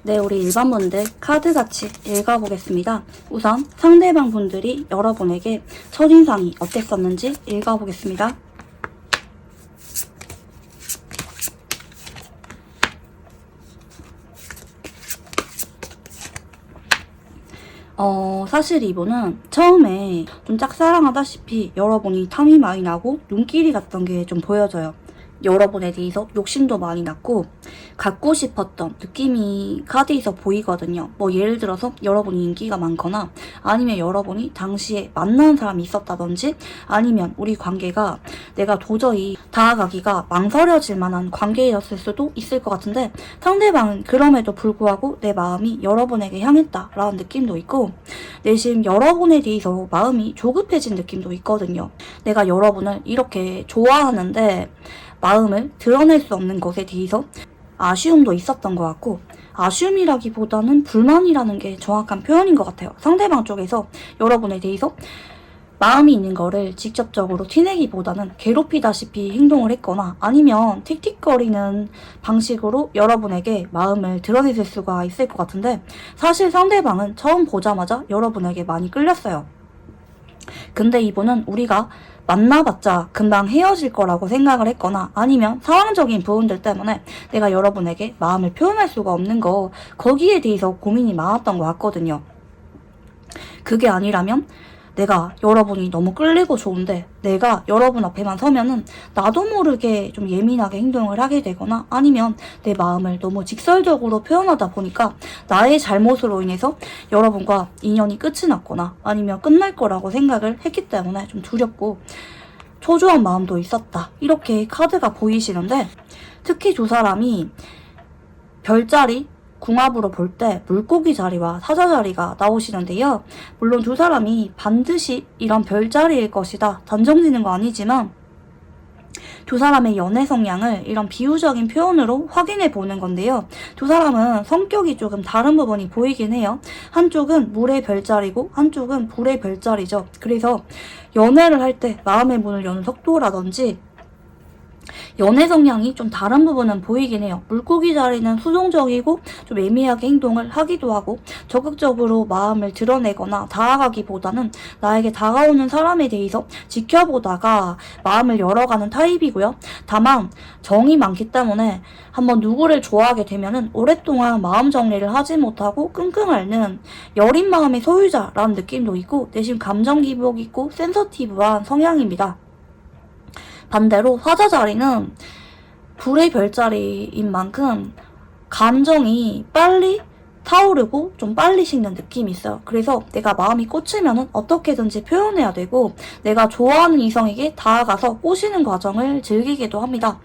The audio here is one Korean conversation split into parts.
네, 우리 일반 분들 카드같이 읽어보겠습니다. 우선 상대방 분들이 여러분에게 첫인상이 어땠었는지 읽어보겠습니다. 사실 이분은 처음에 좀 짝사랑하다시피 여러분이 탐이 많이 나고 눈길이 갔던 게 좀 보여져요. 여러분에 대해서 욕심도 많이 났고 갖고 싶었던 느낌이 카드에서 보이거든요. 뭐 예를 들어서 여러분이 인기가 많거나 아니면 여러분이 당시에 만난 사람이 있었다든지 아니면 우리 관계가 내가 도저히 다가가기가 망설여질 만한 관계였을 수도 있을 것 같은데 상대방은 그럼에도 불구하고 내 마음이 여러분에게 향했다라는 느낌도 있고 내심 여러분에 대해서 마음이 조급해진 느낌도 있거든요. 내가 여러분을 이렇게 좋아하는데 마음을 드러낼 수 없는 것에 대해서 아쉬움도 있었던 것 같고 아쉬움이라기보다는 불만이라는 게 정확한 표현인 것 같아요. 상대방 쪽에서 여러분에 대해서 마음이 있는 거를 직접적으로 티내기보다는 괴롭히다시피 행동을 했거나 아니면 틱틱거리는 방식으로 여러분에게 마음을 드러냈을 수가 있을 것 같은데 사실 상대방은 처음 보자마자 여러분에게 많이 끌렸어요. 근데 이분은 우리가 만나봤자 금방 헤어질 거라고 생각을 했거나 아니면 상황적인 부분들 때문에 내가 여러분에게 마음을 표현할 수가 없는 거 거기에 대해서 고민이 많았던 것 같거든요. 그게 아니라면 내가 여러분이 너무 끌리고 좋은데 내가 여러분 앞에만 서면은 나도 모르게 좀 예민하게 행동을 하게 되거나 아니면 내 마음을 너무 직설적으로 표현하다 보니까 나의 잘못으로 인해서 여러분과 인연이 끝이 났거나 아니면 끝날 거라고 생각을 했기 때문에 좀 두렵고 초조한 마음도 있었다. 이렇게 카드가 보이시는데 특히 두 사람이 별자리 궁합으로 볼 때 물고기 자리와 사자 자리가 나오시는데요. 물론 두 사람이 반드시 이런 별자리일 것이다 단정지는 거 아니지만 두 사람의 연애 성향을 이런 비유적인 표현으로 확인해 보는 건데요. 두 사람은 성격이 조금 다른 부분이 보이긴 해요. 한쪽은 물의 별자리고 한쪽은 불의 별자리죠. 그래서 연애를 할 때 마음의 문을 여는 속도라든지 연애 성향이 좀 다른 부분은 보이긴 해요. 물고기 자리는 수동적이고 좀 애매하게 행동을 하기도 하고 적극적으로 마음을 드러내거나 다가가기보다는 나에게 다가오는 사람에 대해서 지켜보다가 마음을 열어가는 타입이고요. 다만 정이 많기 때문에 한번 누구를 좋아하게 되면은 오랫동안 마음 정리를 하지 못하고 끙끙 앓는 여린 마음의 소유자라는 느낌도 있고 대신 감정 기복 있고 센서티브한 성향입니다. 반대로 사자 자리는 불의 별자리인 만큼 감정이 빨리 타오르고 좀 빨리 식는 느낌이 있어요. 그래서 내가 마음이 꽂히면은 어떻게든지 표현해야 되고 내가 좋아하는 이성에게 다가가서 꼬시는 과정을 즐기기도 합니다.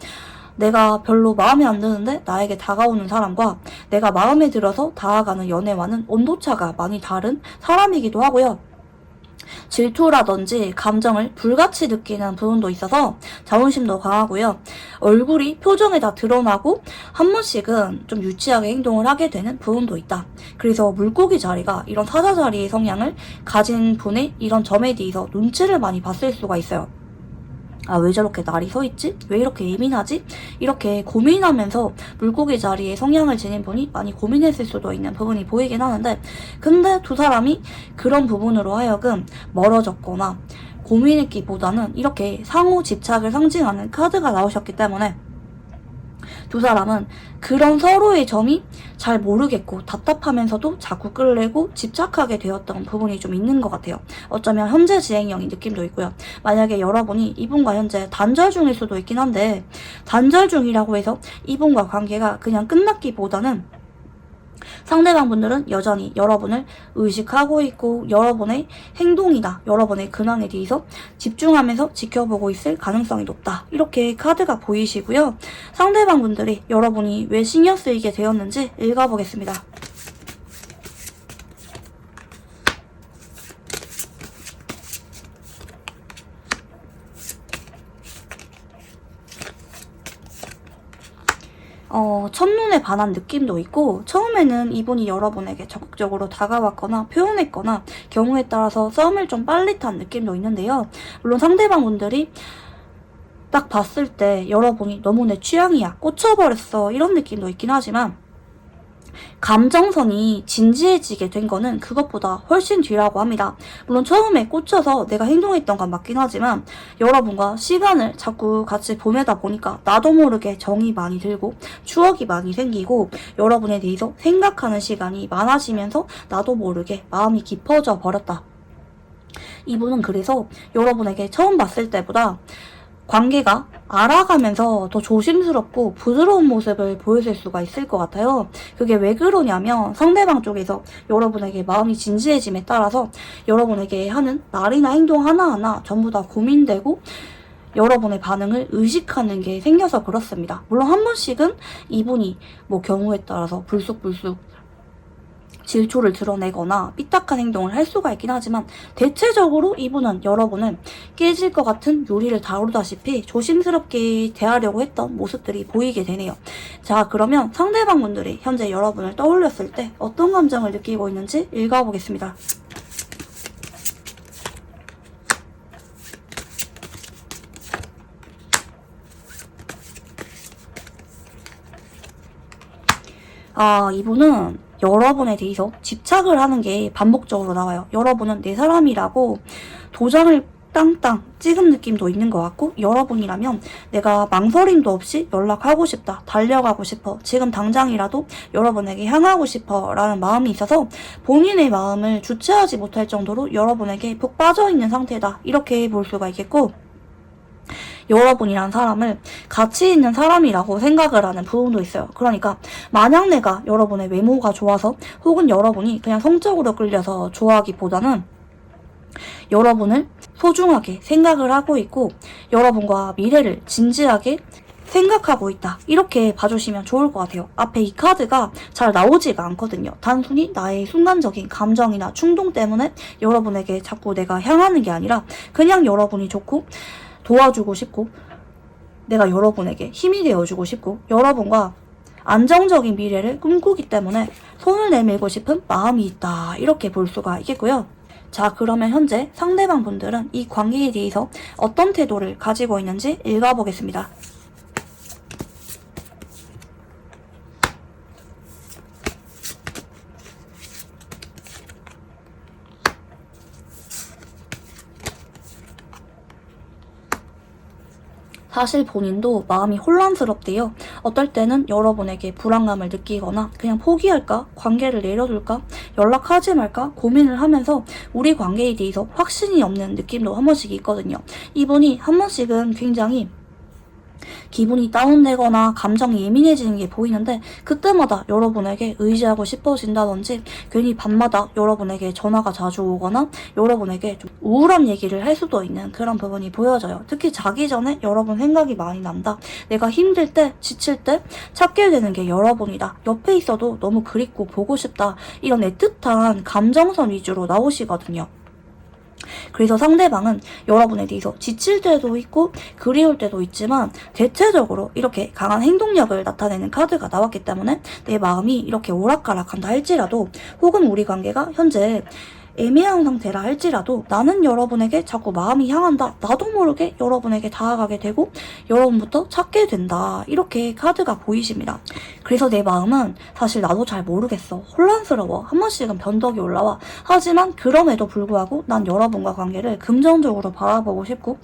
내가 별로 마음에 안 드는데 나에게 다가오는 사람과 내가 마음에 들어서 다가가는 연애와는 온도차가 많이 다른 사람이기도 하고요. 질투라든지 감정을 불같이 느끼는 부분도 있어서 자존심도 강하고요. 얼굴이 표정에 다 드러나고 한 번씩은 좀 유치하게 행동을 하게 되는 부분도 있다. 그래서 물고기 자리가 이런 사자 자리의 성향을 가진 분의 이런 점에 대해서 눈치를 많이 봤을 수가 있어요. 아, 왜 저렇게 날이 서있지? 왜 이렇게 예민하지? 이렇게 고민하면서 물고기 자리에 성향을 지닌 분이 많이 고민했을 수도 있는 부분이 보이긴 하는데 근데 두 사람이 그런 부분으로 하여금 멀어졌거나 고민했기보다는 이렇게 상호 집착을 상징하는 카드가 나오셨기 때문에 두 사람은 그런 서로의 점이 잘 모르겠고 답답하면서도 자꾸 끌리고 집착하게 되었던 부분이 좀 있는 것 같아요. 어쩌면 현재 진행형인 느낌도 있고요. 만약에 여러분이 이분과 현재 단절 중일 수도 있긴 한데 단절 중이라고 해서 이분과 관계가 그냥 끝났기보다는 상대방 분들은 여전히 여러분을 의식하고 있고 여러분의 행동이나 여러분의 근황에 대해서 집중하면서 지켜보고 있을 가능성이 높다. 이렇게 카드가 보이시고요. 상대방 분들이 여러분이 왜 신경 쓰이게 되었는지 읽어보겠습니다. 첫눈에 반한 느낌도 있고 처음에는 이분이 여러분에게 적극적으로 다가왔거나 표현했거나 경우에 따라서 썸을 좀 빨리 탄 느낌도 있는데요. 물론 상대방 분들이 딱 봤을 때 여러분이 너무 내 취향이야, 꽂혀버렸어 이런 느낌도 있긴 하지만 감정선이 진지해지게 된 거는 그것보다 훨씬 뒤라고 합니다. 물론 처음에 꽂혀서 내가 행동했던 건 맞긴 하지만 여러분과 시간을 자꾸 같이 보내다 보니까 나도 모르게 정이 많이 들고 추억이 많이 생기고 여러분에 대해서 생각하는 시간이 많아지면서 나도 모르게 마음이 깊어져 버렸다. 이분은 그래서 여러분에게 처음 봤을 때보다 관계가 알아가면서 더 조심스럽고 부드러운 모습을 보여줄 수가 있을 것 같아요. 그게 왜 그러냐면 상대방 쪽에서 여러분에게 마음이 진지해짐에 따라서 여러분에게 하는 말이나 행동 하나하나 전부 다 고민되고 여러분의 반응을 의식하는 게 생겨서 그렇습니다. 물론 한 번씩은 이분이 뭐 경우에 따라서 불쑥불쑥 질초를 드러내거나 삐딱한 행동을 할 수가 있긴 하지만 대체적으로 이분은 여러분을 깨질 것 같은 요리를 다루다시피 조심스럽게 대하려고 했던 모습들이 보이게 되네요. 자, 그러면 상대방 분들이 현재 여러분을 떠올렸을 때 어떤 감정을 느끼고 있는지 읽어보겠습니다. 이분은 여러분에 대해서 집착을 하는 게 반복적으로 나와요. 여러분은 내 사람이라고 도장을 땅땅 찍은 느낌도 있는 것 같고 여러분이라면 내가 망설임도 없이 연락하고 싶다, 달려가고 싶어, 지금 당장이라도 여러분에게 향하고 싶어 라는 마음이 있어서 본인의 마음을 주체하지 못할 정도로 여러분에게 푹 빠져있는 상태다, 이렇게 볼 수가 있겠고 여러분이란 사람을 가치 있는 사람이라고 생각을 하는 부분도 있어요. 그러니까 만약 내가 여러분의 외모가 좋아서 혹은 여러분이 그냥 성적으로 끌려서 좋아하기보다는 여러분을 소중하게 생각을 하고 있고 여러분과 미래를 진지하게 생각하고 있다, 이렇게 봐주시면 좋을 것 같아요. 앞에 이 카드가 잘 나오지가 않거든요. 단순히 나의 순간적인 감정이나 충동 때문에 여러분에게 자꾸 내가 향하는 게 아니라 그냥 여러분이 좋고 도와주고 싶고 내가 여러분에게 힘이 되어주고 싶고 여러분과 안정적인 미래를 꿈꾸기 때문에 손을 내밀고 싶은 마음이 있다, 이렇게 볼 수가 있겠고요. 자, 그러면 현재 상대방 분들은 이 관계에 대해서 어떤 태도를 가지고 있는지 읽어보겠습니다. 사실 본인도 마음이 혼란스럽대요. 어떨 때는 여러분에게 불안감을 느끼거나 그냥 포기할까? 관계를 내려둘까? 연락하지 말까? 고민을 하면서 우리 관계에 대해서 확신이 없는 느낌도 한 번씩 있거든요. 이분이 한 번씩은 굉장히 기분이 다운되거나 감정이 예민해지는 게 보이는데 그때마다 여러분에게 의지하고 싶어진다든지 괜히 밤마다 여러분에게 전화가 자주 오거나 여러분에게 좀 우울한 얘기를 할 수도 있는 그런 부분이 보여져요. 특히 자기 전에 여러분 생각이 많이 난다. 내가 힘들 때, 지칠 때 찾게 되는 게 여러분이다. 옆에 있어도 너무 그립고 보고 싶다. 이런 애틋한 감정선 위주로 나오시거든요. 그래서 상대방은 여러분에 대해서 지칠 때도 있고 그리울 때도 있지만 대체적으로 이렇게 강한 행동력을 나타내는 카드가 나왔기 때문에 내 마음이 이렇게 오락가락한다 할지라도 혹은 우리 관계가 현재 애매한 상태라 할지라도 나는 여러분에게 자꾸 마음이 향한다, 나도 모르게 여러분에게 다가가게 되고 여러분부터 찾게 된다, 이렇게 카드가 보이십니다. 그래서 내 마음은 사실 나도 잘 모르겠어, 혼란스러워, 한 번씩은 변덕이 올라와. 하지만 그럼에도 불구하고 난 여러분과 관계를 긍정적으로 바라보고 싶고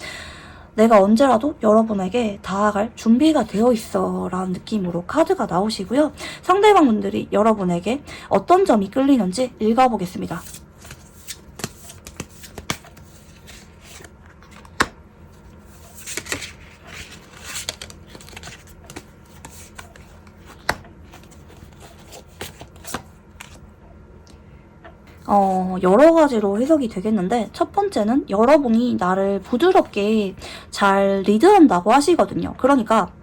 내가 언제라도 여러분에게 다가갈 준비가 되어 있어 라는 느낌으로 카드가 나오시고요. 상대방 분들이 여러분에게 어떤 점이 끌리는지 읽어보겠습니다. 여러 가지로 해석이 되겠는데 첫 번째는 여러분이 나를 부드럽게 잘 리드한다고 하시거든요. 그러니까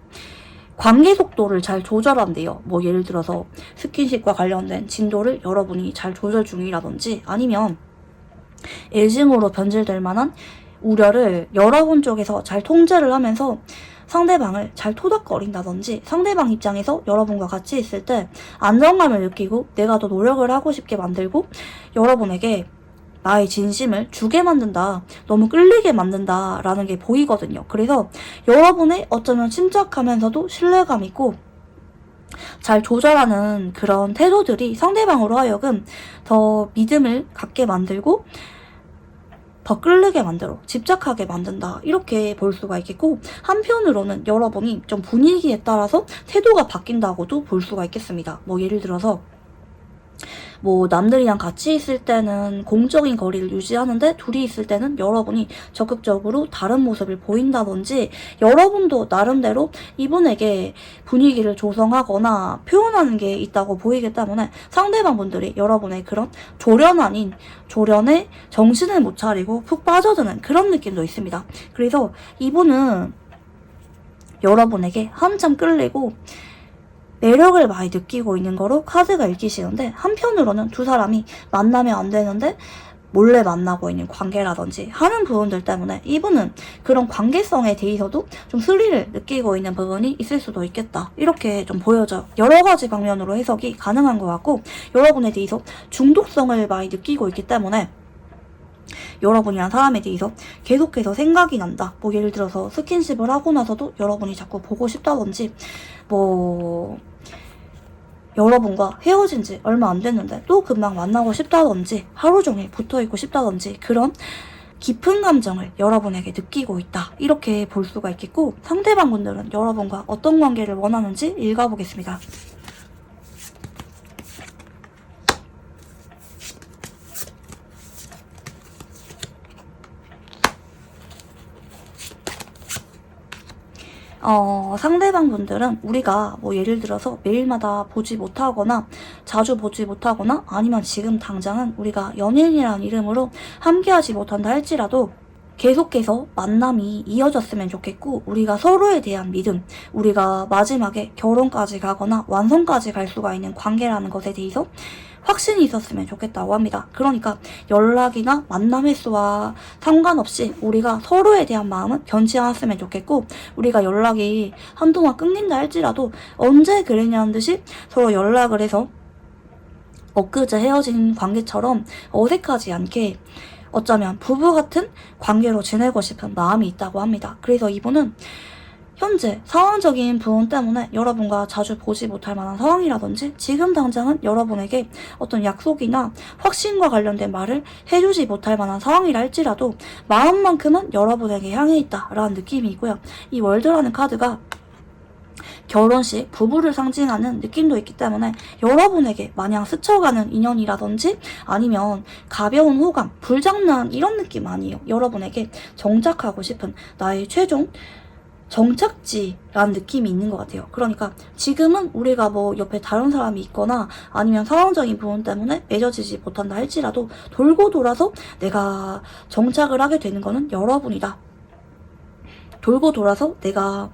관계 속도를 잘 조절한대요. 뭐 예를 들어서 스킨십과 관련된 진도를 여러분이 잘 조절 중이라든지 아니면 애증으로 변질될 만한 우려를 여러분 쪽에서 잘 통제를 하면서 상대방을 잘 토닥거린다든지 상대방 입장에서 여러분과 같이 있을 때 안정감을 느끼고 내가 더 노력을 하고 싶게 만들고 여러분에게 나의 진심을 주게 만든다, 너무 끌리게 만든다 라는 게 보이거든요. 그래서 여러분의 어쩌면 침착하면서도 신뢰감 있고 잘 조절하는 그런 태도들이 상대방으로 하여금 더 믿음을 갖게 만들고 더 끌리게 만들어 집착하게 만든다, 이렇게 볼 수가 있겠고, 한편으로는 여러분이 좀 분위기에 따라서 태도가 바뀐다고도 볼 수가 있겠습니다. 뭐 예를 들어서 뭐 남들이랑 같이 있을 때는 공적인 거리를 유지하는데 둘이 있을 때는 여러분이 적극적으로 다른 모습을 보인다든지, 여러분도 나름대로 이분에게 분위기를 조성하거나 표현하는 게 있다고 보이기 때문에 상대방 분들이 여러분의 그런 조련 아닌 조련에 정신을 못 차리고 푹 빠져드는 그런 느낌도 있습니다. 그래서 이분은 여러분에게 한참 끌리고 매력을 많이 느끼고 있는 거로 카드가 읽히시는데, 한편으로는 두 사람이 만나면 안 되는데 몰래 만나고 있는 관계라든지 하는 부분들 때문에 이분은 그런 관계성에 대해서도 좀 스릴을 느끼고 있는 부분이 있을 수도 있겠다, 이렇게 좀 보여져요. 여러 가지 방면으로 해석이 가능한 것 같고, 여러분에 대해서 중독성을 많이 느끼고 있기 때문에 여러분이란 사람에 대해서 계속해서 생각이 난다. 뭐 예를 들어서 스킨십을 하고 나서도 여러분이 자꾸 보고 싶다든지, 뭐 여러분과 헤어진 지 얼마 안 됐는데 또 금방 만나고 싶다든지, 하루 종일 붙어있고 싶다든지, 그런 깊은 감정을 여러분에게 느끼고 있다, 이렇게 볼 수가 있겠고, 상대방 분들은 여러분과 어떤 관계를 원하는지 읽어보겠습니다. 상대방 분들은 우리가 뭐 예를 들어서 매일마다 보지 못하거나 자주 보지 못하거나, 아니면 지금 당장은 우리가 연인이라는 이름으로 함께하지 못한다 할지라도 계속해서 만남이 이어졌으면 좋겠고, 우리가 서로에 대한 믿음, 우리가 마지막에 결혼까지 가거나 완성까지 갈 수가 있는 관계라는 것에 대해서 확신이 있었으면 좋겠다고 합니다. 그러니까 연락이나 만남 횟수와 상관없이 우리가 서로에 대한 마음은 변치 않았으면 좋겠고, 우리가 연락이 한동안 끊긴다 할지라도 언제 그랬냐는 듯이 서로 연락을 해서 엊그제 헤어진 관계처럼 어색하지 않게 어쩌면 부부 같은 관계로 지내고 싶은 마음이 있다고 합니다. 그래서 이분은 현재 상황적인 부분 때문에 여러분과 자주 보지 못할 만한 상황이라든지, 지금 당장은 여러분에게 어떤 약속이나 확신과 관련된 말을 해주지 못할 만한 상황이라 할지라도 마음만큼은 여러분에게 향해 있다라는 느낌이 있고요. 이 월드라는 카드가 결혼식, 부부를 상징하는 느낌도 있기 때문에 여러분에게 마냥 스쳐가는 인연이라든지 아니면 가벼운 호감, 불장난 이런 느낌 아니에요. 여러분에게 정착하고 싶은 나의 최종 정착지라는 느낌이 있는 것 같아요. 그러니까 지금은 우리가 뭐 옆에 다른 사람이 있거나 아니면 상황적인 부분 때문에 맺어지지 못한다 할지라도 돌고 돌아서 내가 정착을 하게 되는 거는 여러분이다. 돌고 돌아서 내가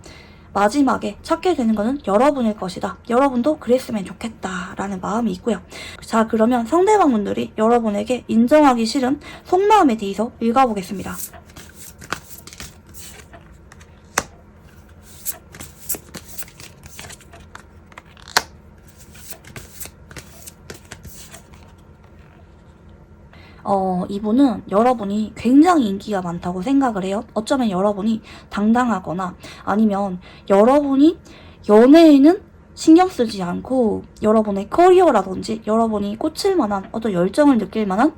마지막에 찾게 되는 거는 여러분일 것이다. 여러분도 그랬으면 좋겠다라는 마음이 있고요. 자, 그러면 상대방분들이 여러분에게 인정하기 싫은 속마음에 대해서 읽어보겠습니다. 이분은 여러분이 굉장히 인기가 많다고 생각을 해요. 어쩌면 여러분이 당당하거나 아니면 여러분이 연애에는 신경 쓰지 않고 여러분의 커리어라든지 여러분이 꽂힐 만한 어떤 열정을 느낄 만한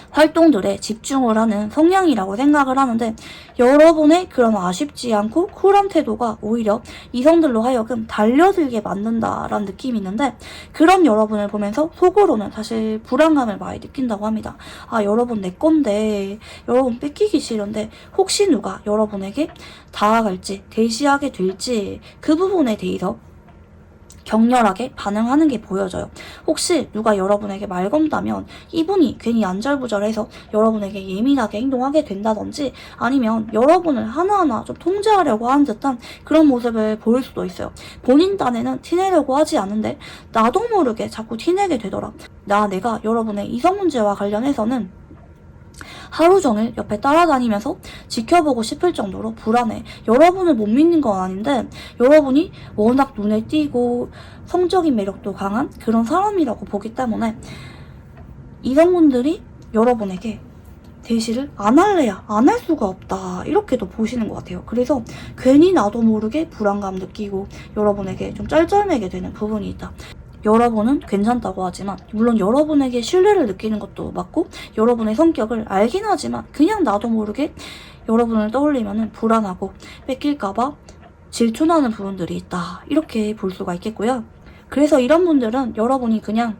활동들에 집중을 하는 성향이라고 생각을 하는데, 여러분의 그런 아쉽지 않고 쿨한 태도가 오히려 이성들로 하여금 달려들게 만든다라는 느낌이 있는데, 그런 여러분을 보면서 속으로는 사실 불안감을 많이 느낀다고 합니다. 아, 여러분 내 건데, 여러분 뺏기기 싫은데 혹시 누가 여러분에게 다가갈지, 대시하게 될지 그 부분에 대해서 격렬하게 반응하는 게 보여져요. 혹시 누가 여러분에게 말 건다면 이분이 괜히 안절부절해서 여러분에게 예민하게 행동하게 된다든지, 아니면 여러분을 하나하나 좀 통제하려고 하는 듯한 그런 모습을 보일 수도 있어요. 본인 딴에는 티내려고 하지 않는데 나도 모르게 자꾸 티내게 되더라. 내가 여러분의 이성 문제와 관련해서는 하루 종일 옆에 따라다니면서 지켜보고 싶을 정도로 불안해. 여러분을 못 믿는 건 아닌데 여러분이 워낙 눈에 띄고 성적인 매력도 강한 그런 사람이라고 보기 때문에 이성분들이 여러분에게 대시를 안 할래야 안 할 수가 없다, 이렇게도 보시는 것 같아요. 그래서 괜히 나도 모르게 불안감 느끼고 여러분에게 좀 쩔쩔매게 되는 부분이 있다. 여러분은 괜찮다고 하지만 물론 여러분에게 신뢰를 느끼는 것도 맞고 여러분의 성격을 알긴 하지만 그냥 나도 모르게 여러분을 떠올리면 불안하고 뺏길까봐 질투나는 부분들이 있다, 이렇게 볼 수가 있겠고요. 그래서 이런 분들은 여러분이 그냥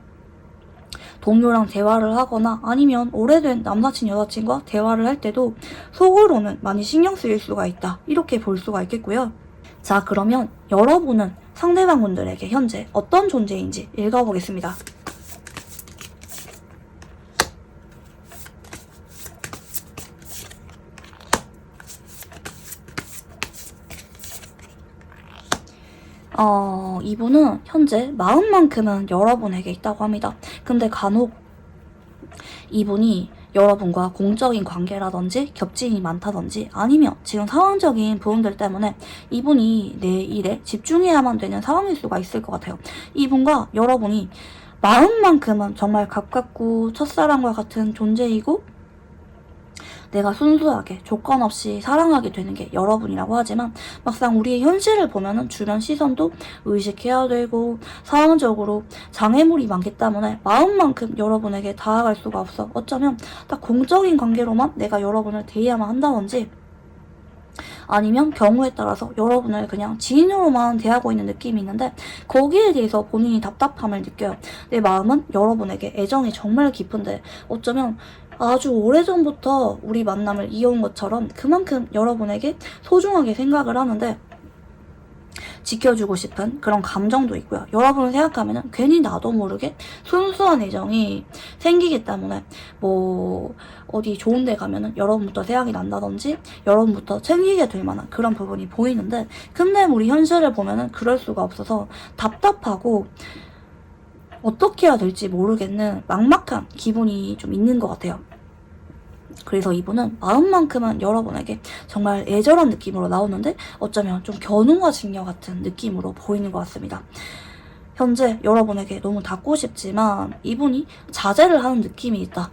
동료랑 대화를 하거나 아니면 오래된 남사친 여사친과 대화를 할 때도 속으로는 많이 신경 쓰일 수가 있다, 이렇게 볼 수가 있겠고요. 자, 그러면 여러분은 상대방 분들에게 현재 어떤 존재인지 읽어보겠습니다. 이분은 현재 마음만큼은 여러분에게 있다고 합니다. 근데 간혹 이분이 여러분과 공적인 관계라든지 겹침이 많다든지 아니면 지금 상황적인 부분들 때문에 이분이 내 일에 집중해야만 되는 상황일 수가 있을 것 같아요. 이분과 여러분이 마음만큼은 정말 가깝고 첫사랑과 같은 존재이고 내가 순수하게 조건 없이 사랑하게 되는 게 여러분이라고 하지만 막상 우리의 현실을 보면은 주변 시선도 의식해야 되고 상황적으로 장애물이 많기 때문에 마음만큼 여러분에게 다가갈 수가 없어. 어쩌면 딱 공적인 관계로만 내가 여러분을 대해야만 한다든지 아니면 경우에 따라서 여러분을 그냥 지인으로만 대하고 있는 느낌이 있는데 거기에 대해서 본인이 답답함을 느껴요. 내 마음은 여러분에게 애정이 정말 깊은데 어쩌면 아주 오래전부터 우리 만남을 이어온 것처럼 그만큼 여러분에게 소중하게 생각을 하는데 지켜주고 싶은 그런 감정도 있고요. 여러분을 생각하면 괜히 나도 모르게 순수한 애정이 생기기 때문에 뭐 어디 좋은 데 가면은 여러분부터 생각이 난다든지 여러분부터 챙기게 될 만한 그런 부분이 보이는데 근데 우리 현실을 보면은 그럴 수가 없어서 답답하고 어떻게 해야 될지 모르겠는 막막한 기분이 좀 있는 것 같아요. 그래서 이분은 마음만큼은 여러분에게 정말 애절한 느낌으로 나오는데 어쩌면 좀 견우와 직녀 같은 느낌으로 보이는 것 같습니다. 현재 여러분에게 너무 닿고 싶지만 이분이 자제를 하는 느낌이 있다.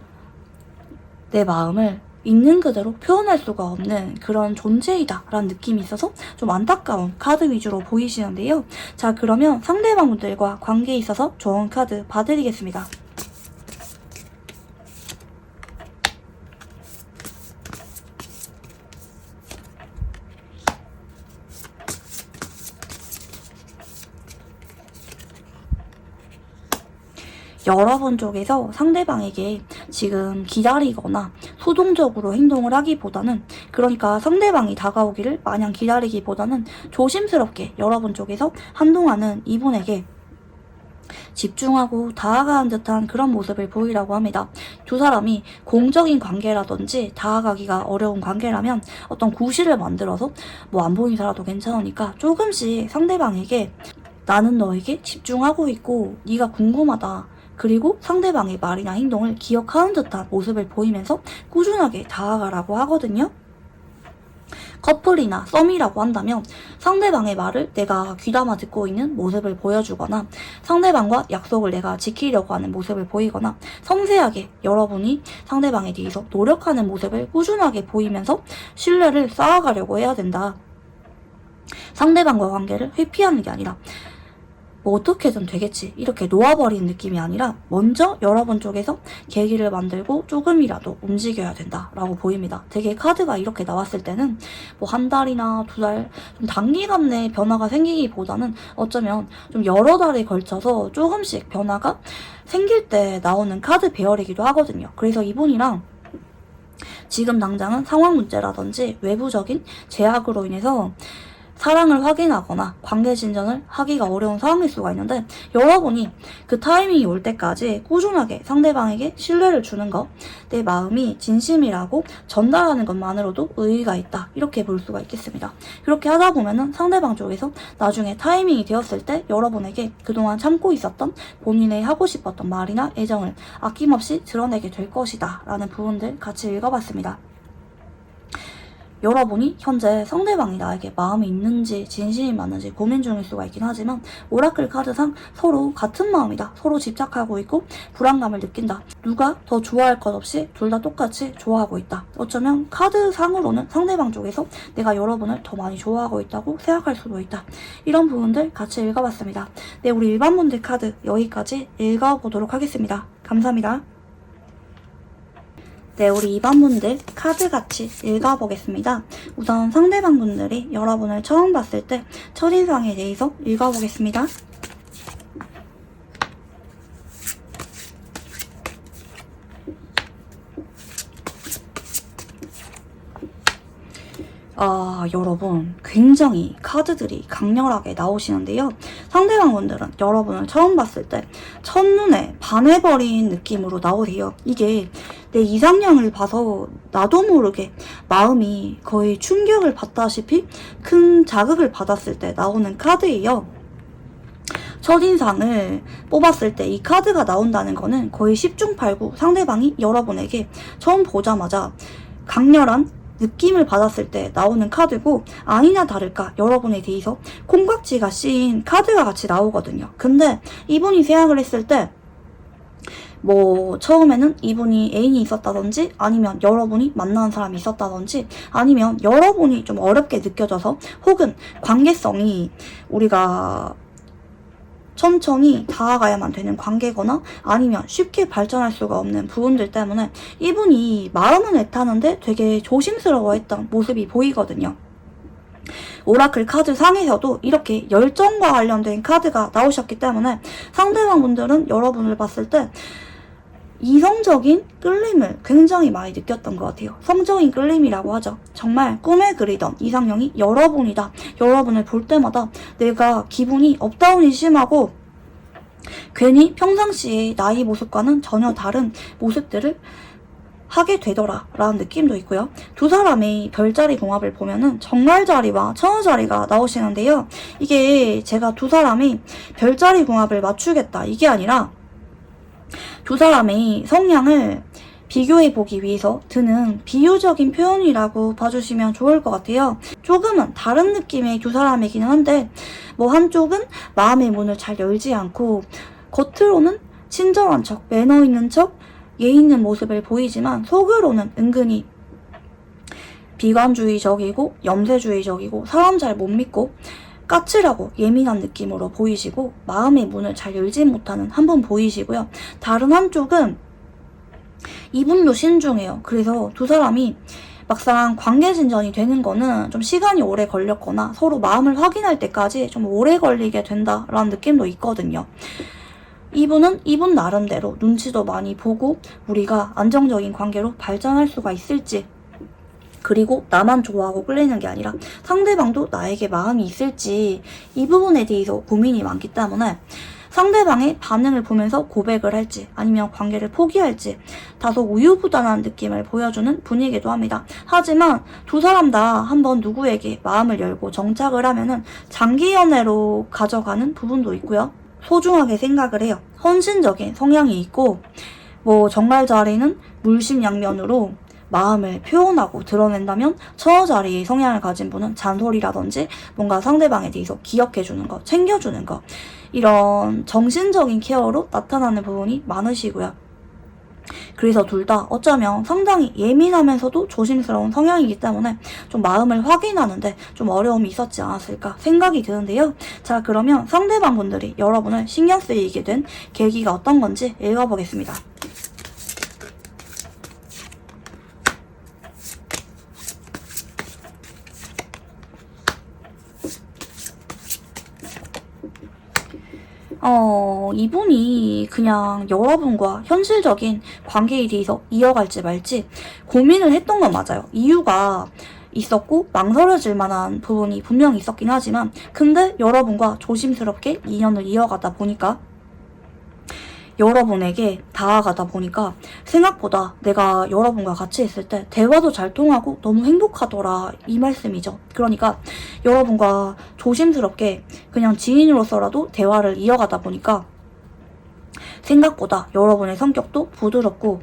내 마음을 있는 그대로 표현할 수가 없는 그런 존재이다 라는 느낌이 있어서 좀 안타까운 카드 위주로 보이시는데요. 자, 그러면 상대방분들과 관계에 있어서 좋은 카드 봐드리겠습니다. 여러분 쪽에서 상대방에게 지금 기다리거나 수동적으로 행동을 하기보다는 그러니까 상대방이 다가오기를 마냥 기다리기보다는 조심스럽게 여러분 쪽에서 한동안은 이분에게 집중하고 다가가는 듯한 그런 모습을 보이라고 합니다. 두 사람이 공적인 관계라든지 다가가기가 어려운 관계라면 어떤 구실을 만들어서 뭐 안 보이더라도 괜찮으니까 조금씩 상대방에게 나는 너에게 집중하고 있고 네가 궁금하다. 그리고 상대방의 말이나 행동을 기억하는 듯한 모습을 보이면서 꾸준하게 다가가라고 하거든요. 커플이나 썸이라고 한다면 상대방의 말을 내가 귀담아 듣고 있는 모습을 보여주거나 상대방과 약속을 내가 지키려고 하는 모습을 보이거나 섬세하게 여러분이 상대방에 대해서 노력하는 모습을 꾸준하게 보이면서 신뢰를 쌓아가려고 해야 된다. 상대방과 관계를 회피하는 게 아니라 뭐 어떻게든 되겠지 이렇게 놓아버리는 느낌이 아니라 먼저 여러분 쪽에서 계기를 만들고 조금이라도 움직여야 된다라고 보입니다. 되게 카드가 이렇게 나왔을 때는 뭐 한 달이나 두 달 좀 단기간 내에 변화가 생기기보다는 어쩌면 좀 여러 달에 걸쳐서 조금씩 변화가 생길 때 나오는 카드 배열이기도 하거든요. 그래서 이분이랑 지금 당장은 상황 문제라든지 외부적인 제약으로 인해서 사랑을 확인하거나 관계 진전을 하기가 어려운 상황일 수가 있는데 여러분이 그 타이밍이 올 때까지 꾸준하게 상대방에게 신뢰를 주는 것, 내 마음이 진심이라고 전달하는 것만으로도 의의가 있다. 이렇게 볼 수가 있겠습니다. 그렇게 하다 보면은 상대방 쪽에서 나중에 타이밍이 되었을 때 여러분에게 그동안 참고 있었던 본인의 하고 싶었던 말이나 애정을 아낌없이 드러내게 될 것이다. 라는 부분들 같이 읽어봤습니다. 여러분이 현재 상대방이 나에게 마음이 있는지 진심이 맞는지 고민 중일 수가 있긴 하지만 오라클 카드상 서로 같은 마음이다. 서로 집착하고 있고 불안감을 느낀다. 누가 더 좋아할 것 없이 둘 다 똑같이 좋아하고 있다. 어쩌면 카드상으로는 상대방 쪽에서 내가 여러분을 더 많이 좋아하고 있다고 생각할 수도 있다. 이런 부분들 같이 읽어봤습니다. 네, 우리 일반분들 카드 여기까지 읽어보도록 하겠습니다. 감사합니다. 네, 우리 2번분들 카드 같이 읽어보겠습니다. 우선 상대방 분들이 여러분을 처음 봤을 때 첫인상에 대해서 읽어보겠습니다. 여러분 굉장히 카드들이 강렬하게 나오시는데요. 상대방 분들은 여러분을 처음 봤을 때 첫눈에 반해버린 느낌으로 나오세요. 이게 내 이상형을 봐서 나도 모르게 마음이 거의 충격을 받다시피 큰 자극을 받았을 때 나오는 카드예요. 첫인상을 뽑았을 때 이 카드가 나온다는 거는 거의 10중 8구 상대방이 여러분에게 처음 보자마자 강렬한 느낌을 받았을 때 나오는 카드고, 아니나 다를까 여러분에 대해서 콩깍지가 씌인 카드가 같이 나오거든요. 근데 이분이 생각을 했을 때 처음에는 이분이 애인이 있었다든지 아니면 여러분이 만나는 사람이 있었다든지 아니면 여러분이 좀 어렵게 느껴져서 혹은 관계성이 우리가 천천히 다가가야만 되는 관계거나 아니면 쉽게 발전할 수가 없는 부분들 때문에 이분이 마음은 애타는데 되게 조심스러워했던 모습이 보이거든요. 오라클 카드 상에서도 이렇게 열정과 관련된 카드가 나오셨기 때문에 상대방 분들은 여러분을 봤을 때 이성적인 끌림을 굉장히 많이 느꼈던 것 같아요. 성적인 끌림이라고 하죠. 정말 꿈에 그리던 이상형이 여러분이다. 여러분을 볼 때마다 내가 기분이 업다운이 심하고 괜히 평상시의 나의 모습과는 전혀 다른 모습들을 하게 되더라 라는 느낌도 있고요. 두 사람의 별자리 궁합을 보면은 정갈자리와 천어자리가 나오시는데요. 이게 제가 두 사람의 별자리 궁합을 맞추겠다 이게 아니라 두 사람의 성향을 비교해보기 위해서 드는 비유적인 표현이라고 봐주시면 좋을 것 같아요. 조금은 다른 느낌의 두 사람이기는 한데 한쪽은 마음의 문을 잘 열지 않고 겉으로는 친절한 척, 매너 있는 척, 예 있는 모습을 보이지만 속으로는 은근히 비관주의적이고 염세주의적이고 사람 잘 못 믿고 까칠하고 예민한 느낌으로 보이시고 마음의 문을 잘 열지 못하는 한 분 보이시고요. 다른 한쪽은 이분도 신중해요. 그래서 두 사람이 막상 관계 진전이 되는 거는 좀 시간이 오래 걸렸거나 서로 마음을 확인할 때까지 좀 오래 걸리게 된다라는 느낌도 있거든요. 이분은 이분 나름대로 눈치도 많이 보고 우리가 안정적인 관계로 발전할 수가 있을지, 그리고 나만 좋아하고 끌리는 게 아니라 상대방도 나에게 마음이 있을지 이 부분에 대해서 고민이 많기 때문에 상대방의 반응을 보면서 고백을 할지 아니면 관계를 포기할지 다소 우유부단한 느낌을 보여주는 분위기도 합니다. 하지만 두 사람 다 한번 누구에게 마음을 열고 정착을 하면은 장기 연애로 가져가는 부분도 있고요. 소중하게 생각을 해요. 헌신적인 성향이 있고 정갈자리는 물심양면으로 마음을 표현하고 드러낸다면 처자리의 성향을 가진 분은 잔소리라든지 뭔가 상대방에 대해서 기억해주는 거, 챙겨주는 거, 이런 정신적인 케어로 나타나는 부분이 많으시고요. 그래서 둘 다 어쩌면 상당히 예민하면서도 조심스러운 성향이기 때문에 좀 마음을 확인하는데 좀 어려움이 있었지 않았을까 생각이 드는데요. 자, 그러면 상대방 분들이 여러분을 신경 쓰이게 된 계기가 어떤 건지 읽어보겠습니다. 이분이 그냥 여러분과 현실적인 관계에 대해서 이어갈지 말지 고민을 했던 건 맞아요. 이유가 있었고 망설여질 만한 부분이 분명히 있었긴 하지만 근데 여러분과 조심스럽게 인연을 이어가다 보니까 여러분에게 다가가다 보니까 생각보다 내가 여러분과 같이 있을 때 대화도 잘 통하고 너무 행복하더라 이 말씀이죠. 그러니까 여러분과 조심스럽게 그냥 지인으로서라도 대화를 이어가다 보니까 생각보다 여러분의 성격도 부드럽고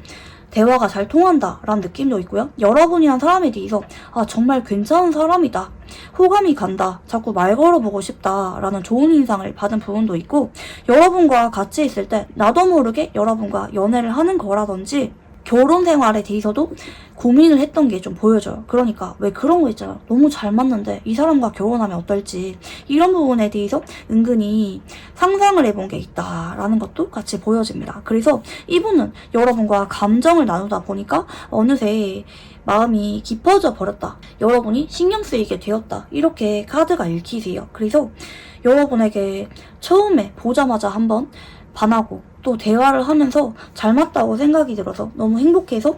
대화가 잘 통한다 라는 느낌도 있고요. 여러분이란 사람에 대해서 정말 괜찮은 사람이다, 호감이 간다, 자꾸 말 걸어보고 싶다 라는 좋은 인상을 받은 부분도 있고, 여러분과 같이 있을 때 나도 모르게 여러분과 연애를 하는 거라든지 결혼 생활에 대해서도 고민을 했던 게 좀 보여져요. 그러니까 왜 그런 거 있잖아, 너무 잘 맞는데 이 사람과 결혼하면 어떨지, 이런 부분에 대해서 은근히 상상을 해본 게 있다라는 것도 같이 보여집니다. 그래서 이분은 여러분과 감정을 나누다 보니까 어느새 마음이 깊어져 버렸다, 여러분이 신경 쓰이게 되었다, 이렇게 카드가 읽히세요. 그래서 여러분에게 처음에 보자마자 한번 반하고 또 대화를 하면서 잘 맞다고 생각이 들어서 너무 행복해서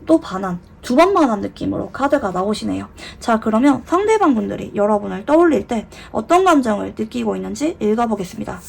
또 반한, 두 번 반한 느낌으로 카드가 나오시네요. 자, 그러면 상대방 분들이 여러분을 떠올릴 때 어떤 감정을 느끼고 있는지 읽어보겠습니다.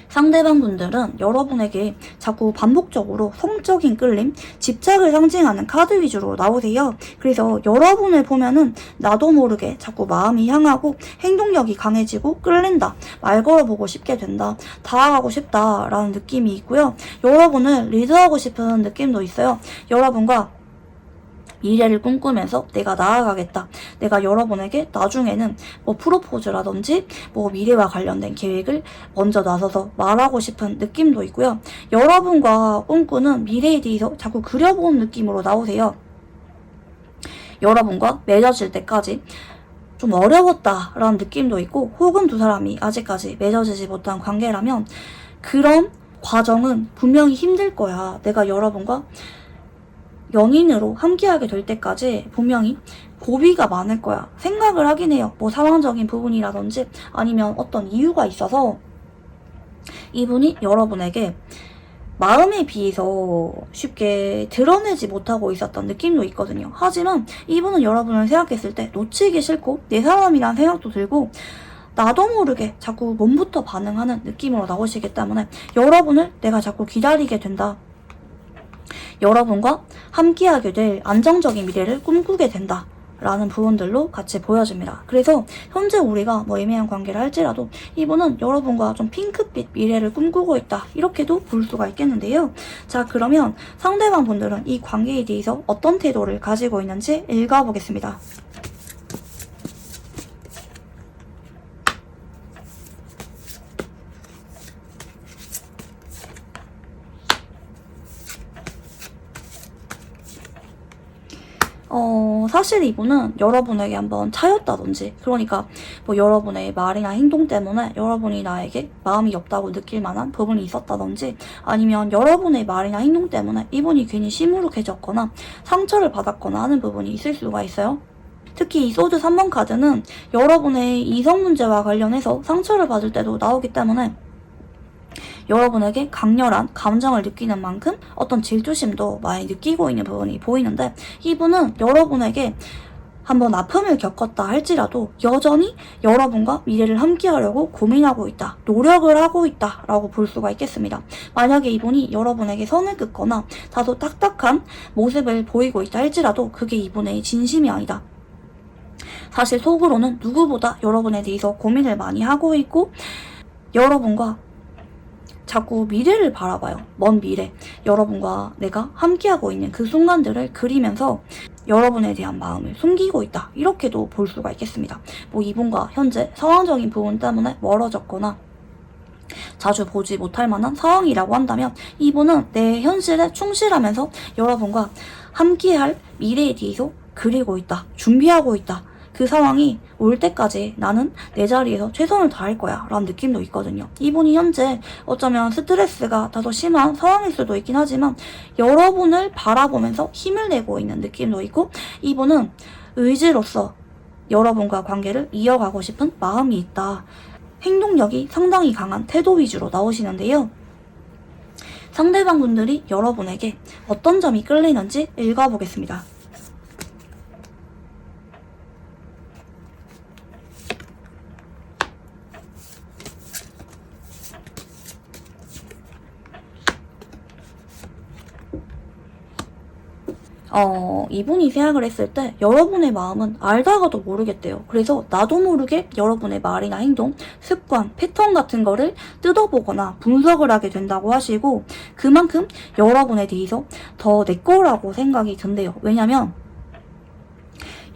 상대방 분들은 여러분에게 자꾸 반복적으로 성적인 끌림, 집착을 상징하는 카드 위주로 나오세요. 그래서 여러분을 보면은 나도 모르게 자꾸 마음이 향하고 행동력이 강해지고 끌린다, 말 걸어보고 싶게 된다, 다가가고 싶다 라는 느낌이 있고요. 여러분을 리드하고 싶은 느낌도 있어요. 여러분과 미래를 꿈꾸면서 내가 나아가겠다, 내가 여러분에게 나중에는 뭐 프로포즈라든지 뭐 미래와 관련된 계획을 먼저 나서서 말하고 싶은 느낌도 있고요. 여러분과 꿈꾸는 미래에 대해서 자꾸 그려보는 느낌으로 나오세요. 여러분과 맺어질 때까지 좀 어려웠다라는 느낌도 있고, 혹은 두 사람이 아직까지 맺어지지 못한 관계라면 그런 과정은 분명히 힘들 거야, 내가 여러분과 연인으로 함께하게 될 때까지 분명히 고비가 많을 거야, 생각을 하긴 해요. 뭐 상황적인 부분이라든지 아니면 어떤 이유가 있어서 이분이 여러분에게 마음에 비해서 쉽게 드러내지 못하고 있었던 느낌도 있거든요. 하지만 이분은 여러분을 생각했을 때 놓치기 싫고 내 사람이란 생각도 들고 나도 모르게 자꾸 몸부터 반응하는 느낌으로 나오시기 때문에 여러분을 내가 자꾸 기다리게 된다, 여러분과 함께하게 될 안정적인 미래를 꿈꾸게 된다 라는 부분들로 같이 보여집니다. 그래서 현재 우리가 뭐 애매한 관계를 할지라도 이분은 여러분과 좀 핑크빛 미래를 꿈꾸고 있다, 이렇게도 볼 수가 있겠는데요. 자, 그러면 상대방 분들은 이 관계에 대해서 어떤 태도를 가지고 있는지 읽어보겠습니다. 사실 이분은 여러분에게 한번 차였다든지, 그러니까 뭐 여러분의 말이나 행동 때문에 여러분이 나에게 마음이 없다고 느낄 만한 부분이 있었다든지, 아니면 여러분의 말이나 행동 때문에 이분이 괜히 시무룩해졌거나 상처를 받았거나 하는 부분이 있을 수가 있어요. 특히 이 소드 3번 카드는 여러분의 이성 문제와 관련해서 상처를 받을 때도 나오기 때문에 여러분에게 강렬한 감정을 느끼는 만큼 어떤 질투심도 많이 느끼고 있는 부분이 보이는데, 이분은 여러분에게 한번 아픔을 겪었다 할지라도 여전히 여러분과 미래를 함께하려고 고민하고 있다, 노력을 하고 있다 라고 볼 수가 있겠습니다. 만약에 이분이 여러분에게 선을 긋거나 다소 딱딱한 모습을 보이고 있다 할지라도 그게 이분의 진심이 아니다, 사실 속으로는 누구보다 여러분에 대해서 고민을 많이 하고 있고 여러분과 자꾸 미래를 바라봐요. 먼 미래, 여러분과 내가 함께하고 있는 그 순간들을 그리면서 여러분에 대한 마음을 숨기고 있다, 이렇게도 볼 수가 있겠습니다. 뭐 이분과 현재 상황적인 부분 때문에 멀어졌거나 자주 보지 못할 만한 상황이라고 한다면 이분은 내 현실에 충실하면서 여러분과 함께할 미래에 대해서 그리고 있다, 준비하고 있다, 그 상황이 올 때까지 나는 내 자리에서 최선을 다할 거야 라는 느낌도 있거든요. 이분이 현재 어쩌면 스트레스가 다소 심한 상황일 수도 있긴 하지만 여러분을 바라보면서 힘을 내고 있는 느낌도 있고, 이분은 의지로서 여러분과 관계를 이어가고 싶은 마음이 있다, 행동력이 상당히 강한 태도 위주로 나오시는데요. 상대방 분들이 여러분에게 어떤 점이 끌리는지 읽어보겠습니다. 이분이 생각을 했을 때 여러분의 마음은 알다가도 모르겠대요. 그래서 나도 모르게 여러분의 말이나 행동, 습관, 패턴 같은 거를 뜯어보거나 분석을 하게 된다고 하시고, 그만큼 여러분에 대해서 더 내 거라고 생각이 든대요. 왜냐면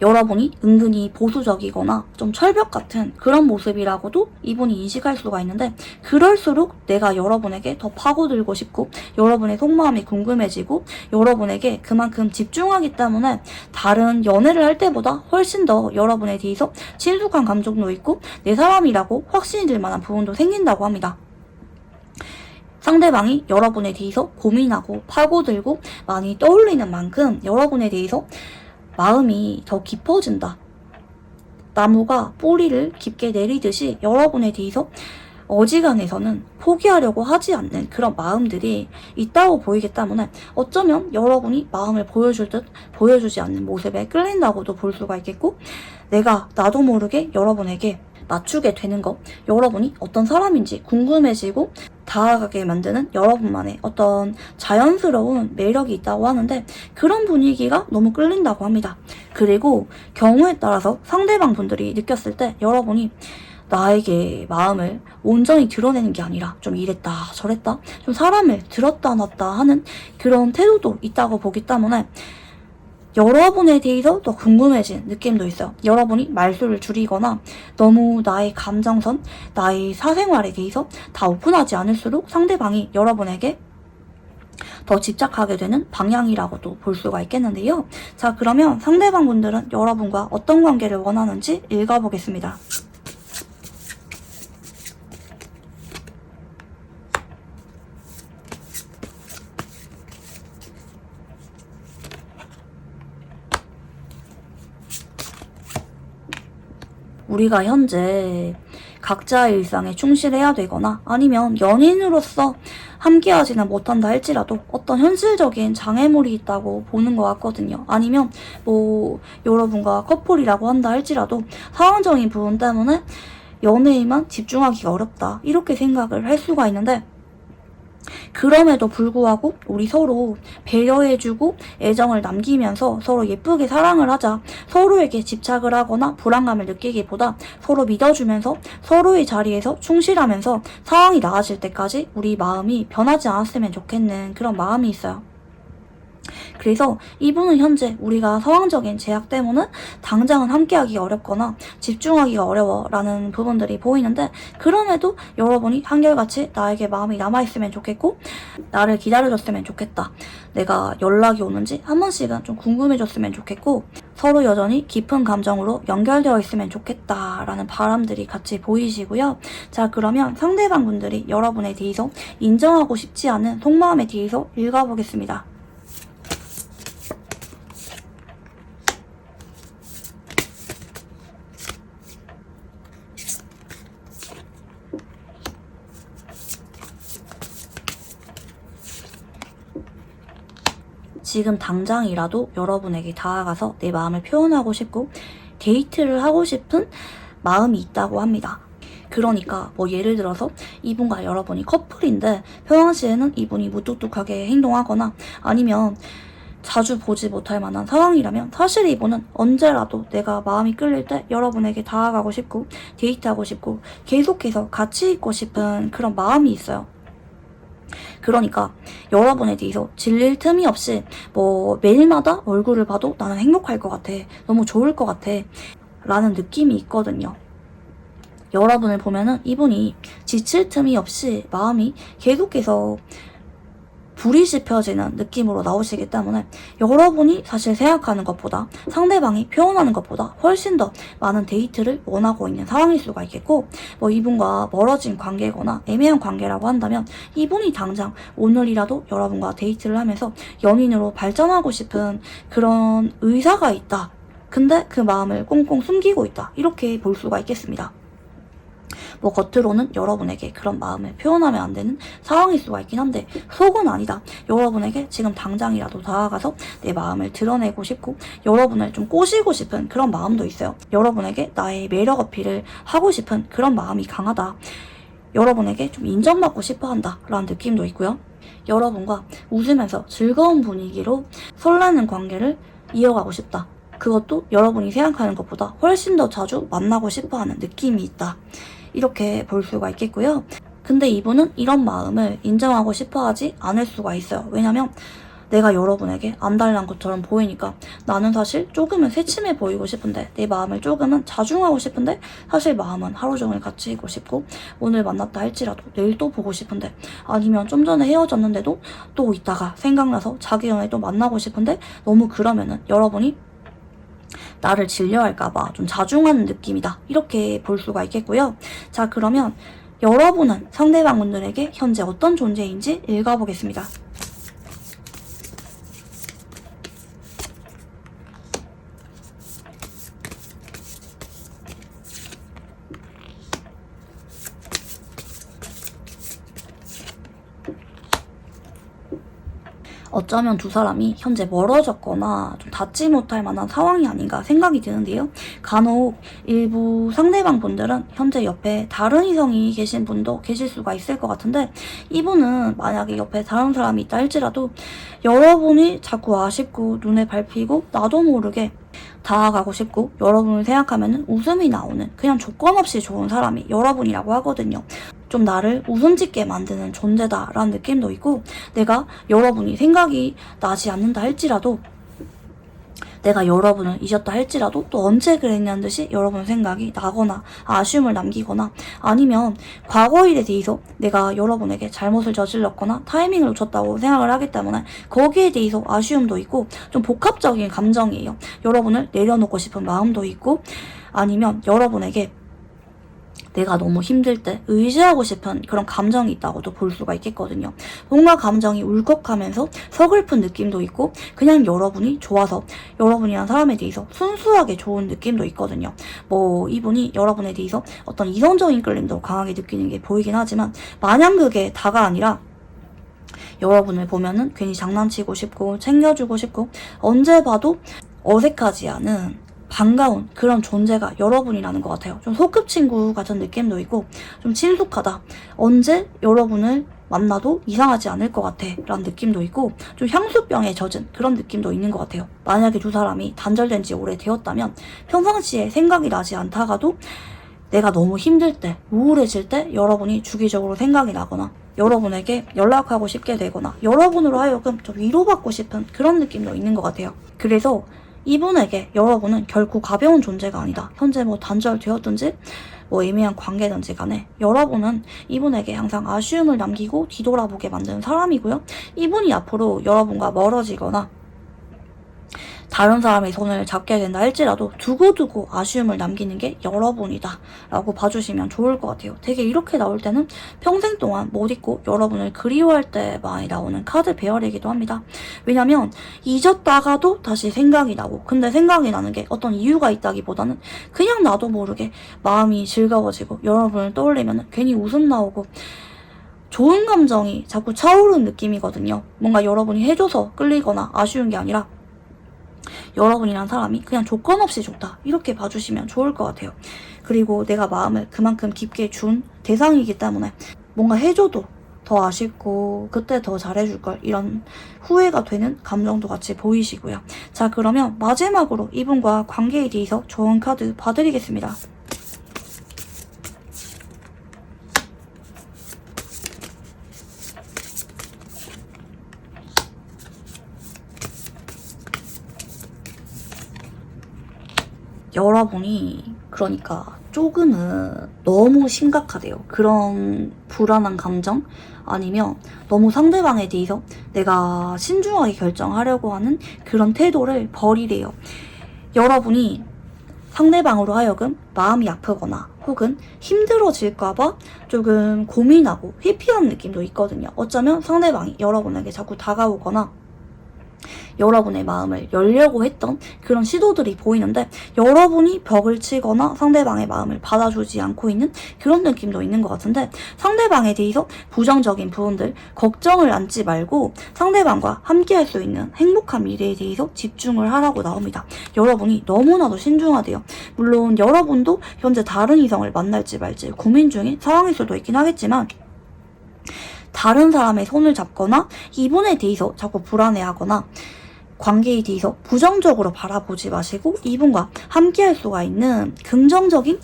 여러분이 은근히 보수적이거나 좀 철벽 같은 그런 모습이라고도 이분이 인식할 수가 있는데, 그럴수록 내가 여러분에게 더 파고들고 싶고 여러분의 속마음이 궁금해지고 여러분에게 그만큼 집중하기 때문에 다른 연애를 할 때보다 훨씬 더 여러분에 대해서 친숙한 감정도 있고 내 사람이라고 확신이 들 만한 부분도 생긴다고 합니다. 상대방이 여러분에 대해서 고민하고 파고들고 많이 떠올리는 만큼 여러분에 대해서 마음이 더 깊어진다. 나무가 뿌리를 깊게 내리듯이 여러분에 대해서 어지간해서는 포기하려고 하지 않는 그런 마음들이 있다고 보이기 때문에 어쩌면 여러분이 마음을 보여줄 듯 보여주지 않는 모습에 끌린다고도 볼 수가 있겠고, 내가 나도 모르게 여러분에게 맞추게 되는 것, 여러분이 어떤 사람인지 궁금해지고 다가가게 만드는 여러분만의 어떤 자연스러운 매력이 있다고 하는데, 그런 분위기가 너무 끌린다고 합니다. 그리고 경우에 따라서 상대방 분들이 느꼈을 때 여러분이 나에게 마음을 온전히 드러내는 게 아니라 좀 이랬다 저랬다, 좀 사람을 들었다 놨다 하는 그런 태도도 있다고 보기 때문에 여러분에 대해서 더 궁금해진 느낌도 있어요. 여러분이 말수를 줄이거나 너무 나의 감정선, 나의 사생활에 대해서 다 오픈하지 않을수록 상대방이 여러분에게 더 집착하게 되는 방향이라고도 볼 수가 있겠는데요. 자, 그러면 상대방 분들은 여러분과 어떤 관계를 원하는지 읽어보겠습니다. 우리가 현재 각자의 일상에 충실해야 되거나 아니면 연인으로서 함께하지는 못한다 할지라도 어떤 현실적인 장애물이 있다고 보는 것 같거든요. 아니면 여러분과 커플이라고 한다 할지라도 상황적인 부분 때문에 연애에만 집중하기가 어렵다, 이렇게 생각을 할 수가 있는데, 그럼에도 불구하고 우리 서로 배려해주고 애정을 남기면서 서로 예쁘게 사랑을 하자. 서로에게 집착을 하거나 불안감을 느끼기보다 서로 믿어주면서 서로의 자리에서 충실하면서 상황이 나아질 때까지 우리 마음이 변하지 않았으면 좋겠는 그런 마음이 있어요. 그래서 이분은 현재 우리가 상황적인 제약 때문에 당장은 함께하기가 어렵거나 집중하기가 어려워라는 부분들이 보이는데, 그럼에도 여러분이 한결같이 나에게 마음이 남아있으면 좋겠고 나를 기다려줬으면 좋겠다, 내가 연락이 오는지 한 번씩은 좀 궁금해졌으면 좋겠고 서로 여전히 깊은 감정으로 연결되어 있으면 좋겠다라는 바람들이 같이 보이시고요. 자, 그러면 상대방 분들이 여러분에 대해서 인정하고 싶지 않은 속마음에 대해서 읽어보겠습니다. 지금 당장이라도 여러분에게 다가가서 내 마음을 표현하고 싶고 데이트를 하고 싶은 마음이 있다고 합니다. 그러니까 예를 들어서 이분과 여러분이 커플인데 평상시에는 이분이 무뚝뚝하게 행동하거나 아니면 자주 보지 못할 만한 상황이라면 사실 이분은 언제라도 내가 마음이 끌릴 때 여러분에게 다가가고 싶고 데이트하고 싶고 계속해서 같이 있고 싶은 그런 마음이 있어요. 그러니까 여러분에 대해서 질릴 틈이 없이 매일마다 얼굴을 봐도 나는 행복할 것 같아, 너무 좋을 것 같아 라는 느낌이 있거든요. 여러분을 보면은 이분이 지칠 틈이 없이 마음이 계속해서 불이 지펴지는 느낌으로 나오시기 때문에 여러분이 사실 생각하는 것보다 상대방이 표현하는 것보다 훨씬 더 많은 데이트를 원하고 있는 상황일 수가 있겠고, 이분과 멀어진 관계거나 애매한 관계라고 한다면 이분이 당장 오늘이라도 여러분과 데이트를 하면서 연인으로 발전하고 싶은 그런 의사가 있다. 근데 그 마음을 꽁꽁 숨기고 있다, 이렇게 볼 수가 있겠습니다. 겉으로는 여러분에게 그런 마음을 표현하면 안 되는 상황일 수가 있긴 한데 속은 아니다. 여러분에게 지금 당장이라도 다가가서 내 마음을 드러내고 싶고 여러분을 좀 꼬시고 싶은 그런 마음도 있어요. 여러분에게 나의 매력 어필을 하고 싶은 그런 마음이 강하다. 여러분에게 좀 인정받고 싶어 한다 라는 느낌도 있고요. 여러분과 웃으면서 즐거운 분위기로 설레는 관계를 이어가고 싶다. 그것도 여러분이 생각하는 것보다 훨씬 더 자주 만나고 싶어하는 느낌이 있다. 이렇게 볼 수가 있겠고요. 근데 이분은 이런 마음을 인정하고 싶어하지 않을 수가 있어요. 왜냐면 내가 여러분에게 안달난 것처럼 보이니까 나는 사실 조금은 새침해 보이고 싶은데, 내 마음을 조금은 자중하고 싶은데 사실 마음은 하루 종일 같이 있고 싶고, 오늘 만났다 할지라도 내일 또 보고 싶은데, 아니면 좀 전에 헤어졌는데도 또 있다가 생각나서 자기 전에 또 만나고 싶은데, 너무 그러면은 여러분이 나를 질려할까봐 좀 자중하는 느낌이다. 이렇게 볼 수가 있겠고요. 자, 그러면 여러분은 상대방분들에게 현재 어떤 존재인지 읽어보겠습니다. 어쩌면 두 사람이 현재 멀어졌거나 좀 닿지 못할 만한 상황이 아닌가 생각이 드는데요. 간혹 일부 상대방 분들은 현재 옆에 다른 이성이 계신 분도 계실 수가 있을 것 같은데, 이분은 만약에 옆에 다른 사람이 있다 할지라도 여러분이 자꾸 아쉽고 눈에 밟히고 나도 모르게 다가가고 싶고 여러분을 생각하면 웃음이 나오는, 그냥 조건 없이 좋은 사람이 여러분이라고 하거든요. 좀 나를 웃음 짓게 만드는 존재다라는 느낌도 있고, 내가 여러분이 생각이 나지 않는다 할지라도, 내가 여러분을 잊었다 할지라도 또 언제 그랬냐는 듯이 여러분 생각이 나거나 아쉬움을 남기거나, 아니면 과거 일에 대해서 내가 여러분에게 잘못을 저질렀거나 타이밍을 놓쳤다고 생각을 하기 때문에 거기에 대해서 아쉬움도 있고, 좀 복합적인 감정이에요. 여러분을 내려놓고 싶은 마음도 있고, 아니면 여러분에게 내가 너무 힘들 때 의지하고 싶은 그런 감정이 있다고도 볼 수가 있겠거든요. 뭔가 감정이 울컥하면서 서글픈 느낌도 있고, 그냥 여러분이 좋아서 여러분이란 사람에 대해서 순수하게 좋은 느낌도 있거든요. 뭐 이분이 여러분에 대해서 어떤 이성적인 끌림도 강하게 느끼는 게 보이긴 하지만, 마냥 그게 다가 아니라 여러분을 보면은 괜히 장난치고 싶고 챙겨주고 싶고, 언제 봐도 어색하지 않은 반가운 그런 존재가 여러분이라는 것 같아요. 좀 소꿉친구 같은 느낌도 있고, 좀 친숙하다. 언제 여러분을 만나도 이상하지 않을 것 같아 라는 느낌도 있고, 좀 향수병에 젖은 그런 느낌도 있는 것 같아요. 만약에 두 사람이 단절된 지 오래되었다면 평상시에 생각이 나지 않다가도 내가 너무 힘들 때, 우울해질 때 여러분이 주기적으로 생각이 나거나 여러분에게 연락하고 싶게 되거나 여러분으로 하여금 좀 위로받고 싶은 그런 느낌도 있는 것 같아요. 그래서 이분에게 여러분은 결코 가벼운 존재가 아니다. 현재 뭐 단절되었든지 뭐 애매한 관계든지 간에 여러분은 이분에게 항상 아쉬움을 남기고 뒤돌아보게 만드는 사람이고요. 이분이 앞으로 여러분과 멀어지거나 다른 사람의 손을 잡게 된다 할지라도 두고두고 아쉬움을 남기는 게 여러분이다 라고 봐주시면 좋을 것 같아요. 되게 이렇게 나올 때는 평생 동안 못 잊고 여러분을 그리워할 때 많이 나오는 카드 배열이기도 합니다. 왜냐면 잊었다가도 다시 생각이 나고, 근데 생각이 나는 게 어떤 이유가 있다기보다는 그냥 나도 모르게 마음이 즐거워지고 여러분을 떠올리면 괜히 웃음 나오고 좋은 감정이 자꾸 차오르는 느낌이거든요. 뭔가 여러분이 해줘서 끌리거나 아쉬운 게 아니라 여러분이란 사람이 그냥 조건 없이 좋다, 이렇게 봐주시면 좋을 것 같아요. 그리고 내가 마음을 그만큼 깊게 준 대상이기 때문에 뭔가 해줘도 더 아쉽고 그때 더 잘해줄걸, 이런 후회가 되는 감정도 같이 보이시고요. 자, 그러면 마지막으로 이분과 관계에 대해서 좋은 카드 봐드리겠습니다. 여러분이 그러니까 조금은 너무 심각하대요. 그런 불안한 감정, 아니면 너무 상대방에 대해서 내가 신중하게 결정하려고 하는 그런 태도를 버리래요. 여러분이 상대방으로 하여금 마음이 아프거나 혹은 힘들어질까봐 조금 고민하고 회피하는 느낌도 있거든요. 어쩌면 상대방이 여러분에게 자꾸 다가오거나 여러분의 마음을 열려고 했던 그런 시도들이 보이는데, 여러분이 벽을 치거나 상대방의 마음을 받아주지 않고 있는 그런 느낌도 있는 것 같은데, 상대방에 대해서 부정적인 부분들 걱정을 안지 말고 상대방과 함께 할 수 있는 행복한 미래에 대해서 집중을 하라고 나옵니다. 여러분이 너무나도 신중하대요. 물론 여러분도 현재 다른 이성을 만날지 말지 고민 중인 상황일 수도 있긴 하겠지만, 다른 사람의 손을 잡거나 이분에 대해서 자꾸 불안해하거나 관계에 대해서 부정적으로 바라보지 마시고 이분과 함께할 수가 있는 긍정적인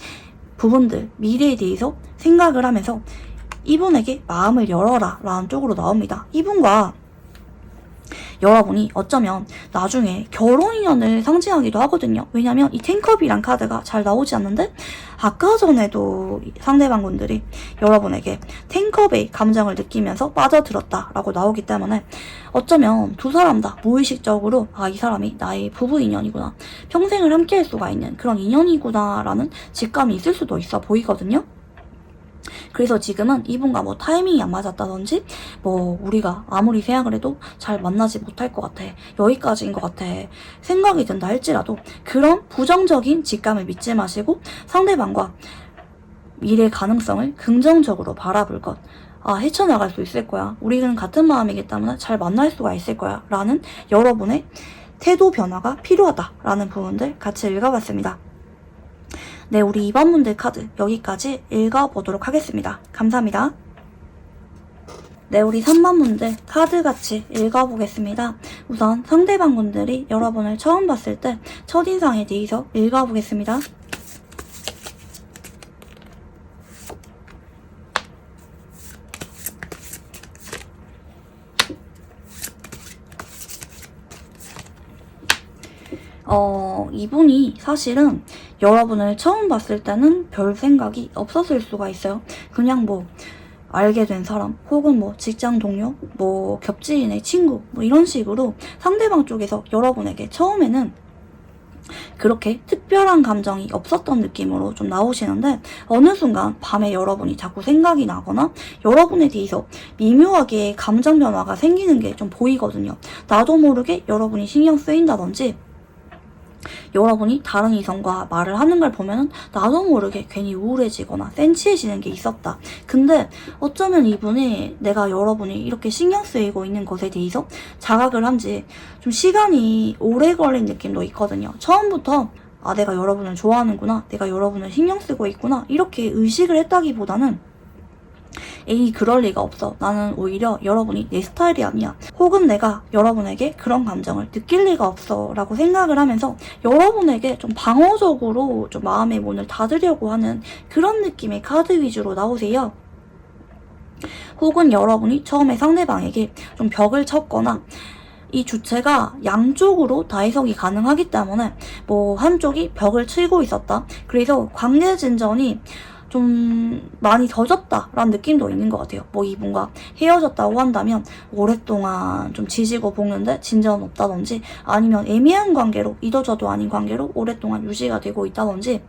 부분들, 미래에 대해서 생각을 하면서 이분에게 마음을 열어라 라는 쪽으로 나옵니다. 이분과 여러분이 어쩌면 나중에 결혼 인연을 상징하기도 하거든요. 왜냐면 이 텐컵이란 카드가 잘 나오지 않는데 아까 전에도 상대방분들이 여러분에게 텐컵의 감정을 느끼면서 빠져들었다 라고 나오기 때문에 어쩌면 두 사람 다 무의식적으로 이 사람이 나의 부부 인연이구나, 평생을 함께 할 수가 있는 그런 인연이구나 라는 직감이 있을 수도 있어 보이거든요. 그래서 지금은 이분과 뭐 타이밍이 안 맞았다든지 뭐 우리가 아무리 생각을 해도 잘 만나지 못할 것 같아, 여기까지인 것 같아 생각이 든다 할지라도 그런 부정적인 직감을 믿지 마시고 상대방과 미래 가능성을 긍정적으로 바라볼 것, 헤쳐나갈 수 있을 거야, 우리는 같은 마음이기 때문에 잘 만날 수가 있을 거야 라는 여러분의 태도 변화가 필요하다 라는 부분들 같이 읽어봤습니다. 네, 우리 2번 분들 카드 여기까지 읽어보도록 하겠습니다. 감사합니다. 네, 우리 3번 분들 카드 같이 읽어보겠습니다. 우선 상대방 분들이 여러분을 처음 봤을 때 첫인상에 대해서 읽어보겠습니다. 이분이 사실은 여러분을 처음 봤을 때는 별 생각이 없었을 수가 있어요. 그냥 뭐 알게 된 사람 혹은 뭐 직장 동료, 뭐 겹지인의 친구 뭐 이런 식으로 상대방 쪽에서 여러분에게 처음에는 그렇게 특별한 감정이 없었던 느낌으로 좀 나오시는데 어느 순간 밤에 여러분이 자꾸 생각이 나거나 여러분에 대해서 미묘하게 감정 변화가 생기는 게 좀 보이거든요. 나도 모르게 여러분이 신경 쓰인다든지 여러분이 다른 이성과 말을 하는 걸 보면 나도 모르게 괜히 우울해지거나 센치해지는 게 있었다. 근데 어쩌면 이분이 내가 여러분이 이렇게 신경 쓰이고 있는 것에 대해서 자각을 한 지 좀 시간이 오래 걸린 느낌도 있거든요. 처음부터 내가 여러분을 좋아하는구나, 내가 여러분을 신경 쓰고 있구나 이렇게 의식을 했다기보다는 에이 그럴 리가 없어, 나는 오히려 여러분이 내 스타일이 아니야, 혹은 내가 여러분에게 그런 감정을 느낄 리가 없어 라고 생각을 하면서 여러분에게 좀 방어적으로 좀 마음의 문을 닫으려고 하는 그런 느낌의 카드 위주로 나오세요. 혹은 여러분이 처음에 상대방에게 좀 벽을 쳤거나 이 주체가 양쪽으로 다 해석이 가능하기 때문에 뭐 한쪽이 벽을 치고 있었다, 그래서 관계 진전이 좀 많이 젖었다라는 느낌도 있는 것 같아요. 뭐 이분과 헤어졌다고 한다면 오랫동안 좀 지지고 볶는데 진전 없다든지 아니면 애매한 관계로, 이도저도 아닌 관계로 오랫동안 유지가 되고 있다든지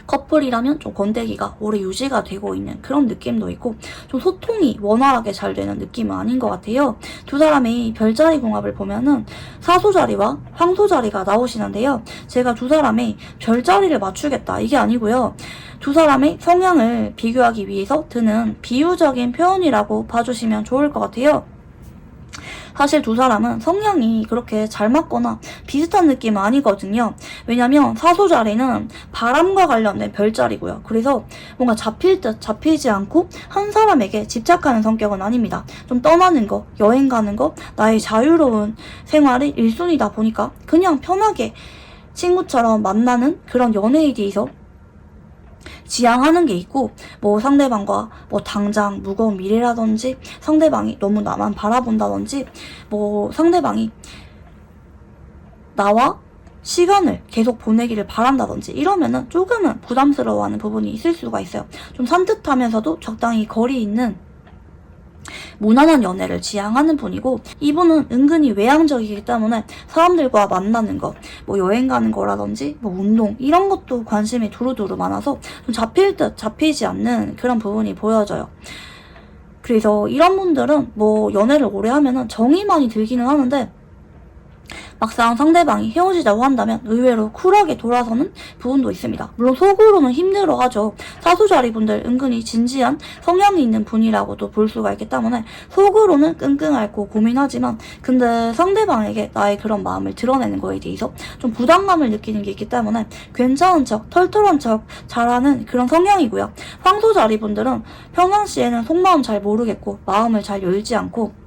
커플이라면 좀 권태기가 오래 유지가 되고 있는 그런 느낌도 있고 좀 소통이 원활하게 잘 되는 느낌은 아닌 것 같아요. 두 사람의 별자리 궁합을 보면은 사소자리와 황소자리가 나오시는데요. 제가 두 사람의 별자리를 맞추겠다 이게 아니고요. 두 사람의 성향을 비교하기 위해서 드는 비유적인 표현이라고 봐주시면 좋을 것 같아요. 사실 두 사람은 성향이 그렇게 잘 맞거나 비슷한 느낌은 아니거든요. 왜냐면 사소자리는 바람과 관련된 별자리고요. 그래서 뭔가 잡힐 듯 잡히지 않고 한 사람에게 집착하는 성격은 아닙니다. 좀 떠나는 거, 여행 가는 거, 나의 자유로운 생활이 1순위다 보니까 그냥 편하게 친구처럼 만나는 그런 연애에 대해서 지향하는 게 있고, 뭐 상대방과 뭐 당장 무거운 미래라든지 상대방이 너무 나만 바라본다든지 뭐 상대방이 나와 시간을 계속 보내기를 바란다든지 이러면은 조금은 부담스러워하는 부분이 있을 수가 있어요. 좀 산뜻하면서도 적당히 거리 있는 무난한 연애를 지향하는 분이고, 이분은 은근히 외향적이기 때문에 사람들과 만나는 거, 뭐 여행 가는 거라든지 뭐 운동 이런 것도 관심이 두루두루 많아서 좀 잡힐 듯 잡히지 않는 그런 부분이 보여져요. 그래서 이런 분들은 뭐 연애를 오래 하면은 정이 많이 들기는 하는데 막상 상대방이 헤어지자고 한다면 의외로 쿨하게 돌아서는 부분도 있습니다. 물론 속으로는 힘들어하죠. 사수자리분들 은근히 진지한 성향이 있는 분이라고도 볼 수가 있기 때문에 속으로는 끙끙 앓고 고민하지만 근데 상대방에게 나의 그런 마음을 드러내는 거에 대해서 좀 부담감을 느끼는 게 있기 때문에 괜찮은 척, 털털한 척 잘하는 그런 성향이고요. 황소자리분들은 평상시에는 속마음 잘 모르겠고 마음을 잘 열지 않고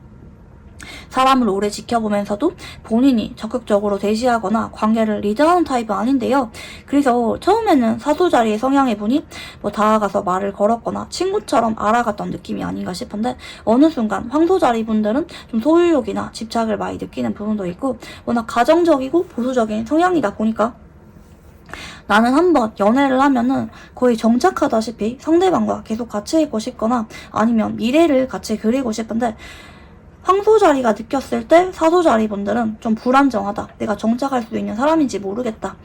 사람을 오래 지켜보면서도 본인이 적극적으로 대시하거나 관계를 리드하는 타입은 아닌데요. 그래서 처음에는 사수자리의 성향의 분이 다가가서 말을 걸었거나 친구처럼 알아갔던 느낌이 아닌가 싶은데 어느 순간 황소자리 분들은 좀 소유욕이나 집착을 많이 느끼는 부분도 있고 워낙 가정적이고 보수적인 성향이다 보니까 나는 한번 연애를 하면은 거의 정착하다시피 상대방과 계속 같이 있고 싶거나 아니면 미래를 같이 그리고 싶은데 황소자리가 느꼈을 때 사소자리 분들은 좀 불안정하다. 내가 정착할 수 있는 사람인지 모르겠다.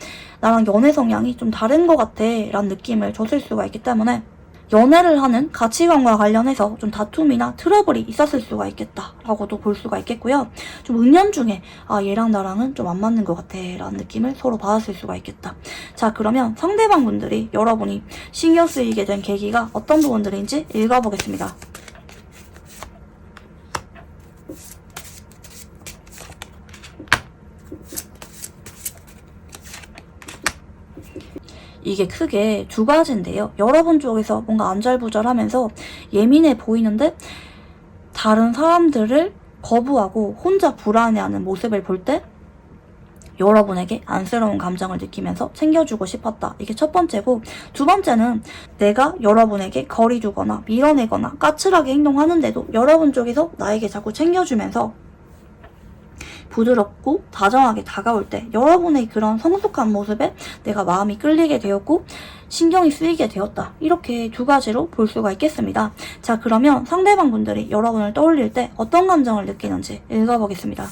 나랑 연애 성향이 좀 다른 것 같아. 라는 느낌을 줬을 수가 있기 때문에 연애를 하는 가치관과 관련해서 좀 다툼이나 트러블이 있었을 수가 있겠다. 라고도 볼 수가 있겠고요. 좀 은연중에 얘랑 나랑은 좀 안 맞는 것 같아. 라는 느낌을 서로 받았을 수가 있겠다. 자, 그러면 상대방 분들이 여러분이 신경 쓰이게 된 계기가 어떤 부분들인지 읽어보겠습니다. 이게 크게 두 가지인데요. 여러분 쪽에서 뭔가 안절부절하면서 예민해 보이는데 다른 사람들을 거부하고 혼자 불안해하는 모습을 볼 때 여러분에게 안쓰러운 감정을 느끼면서 챙겨주고 싶었다. 이게 첫 번째고 두 번째는 내가 여러분에게 거리 두거나 밀어내거나 까칠하게 행동하는데도 여러분 쪽에서 나에게 자꾸 챙겨주면서 부드럽고 다정하게 다가올 때 여러분의 그런 성숙한 모습에 내가 마음이 끌리게 되었고 신경이 쓰이게 되었다. 이렇게 두 가지로 볼 수가 있겠습니다. 자, 그러면 상대방 분들이 여러분을 떠올릴 때 어떤 감정을 느끼는지 읽어보겠습니다.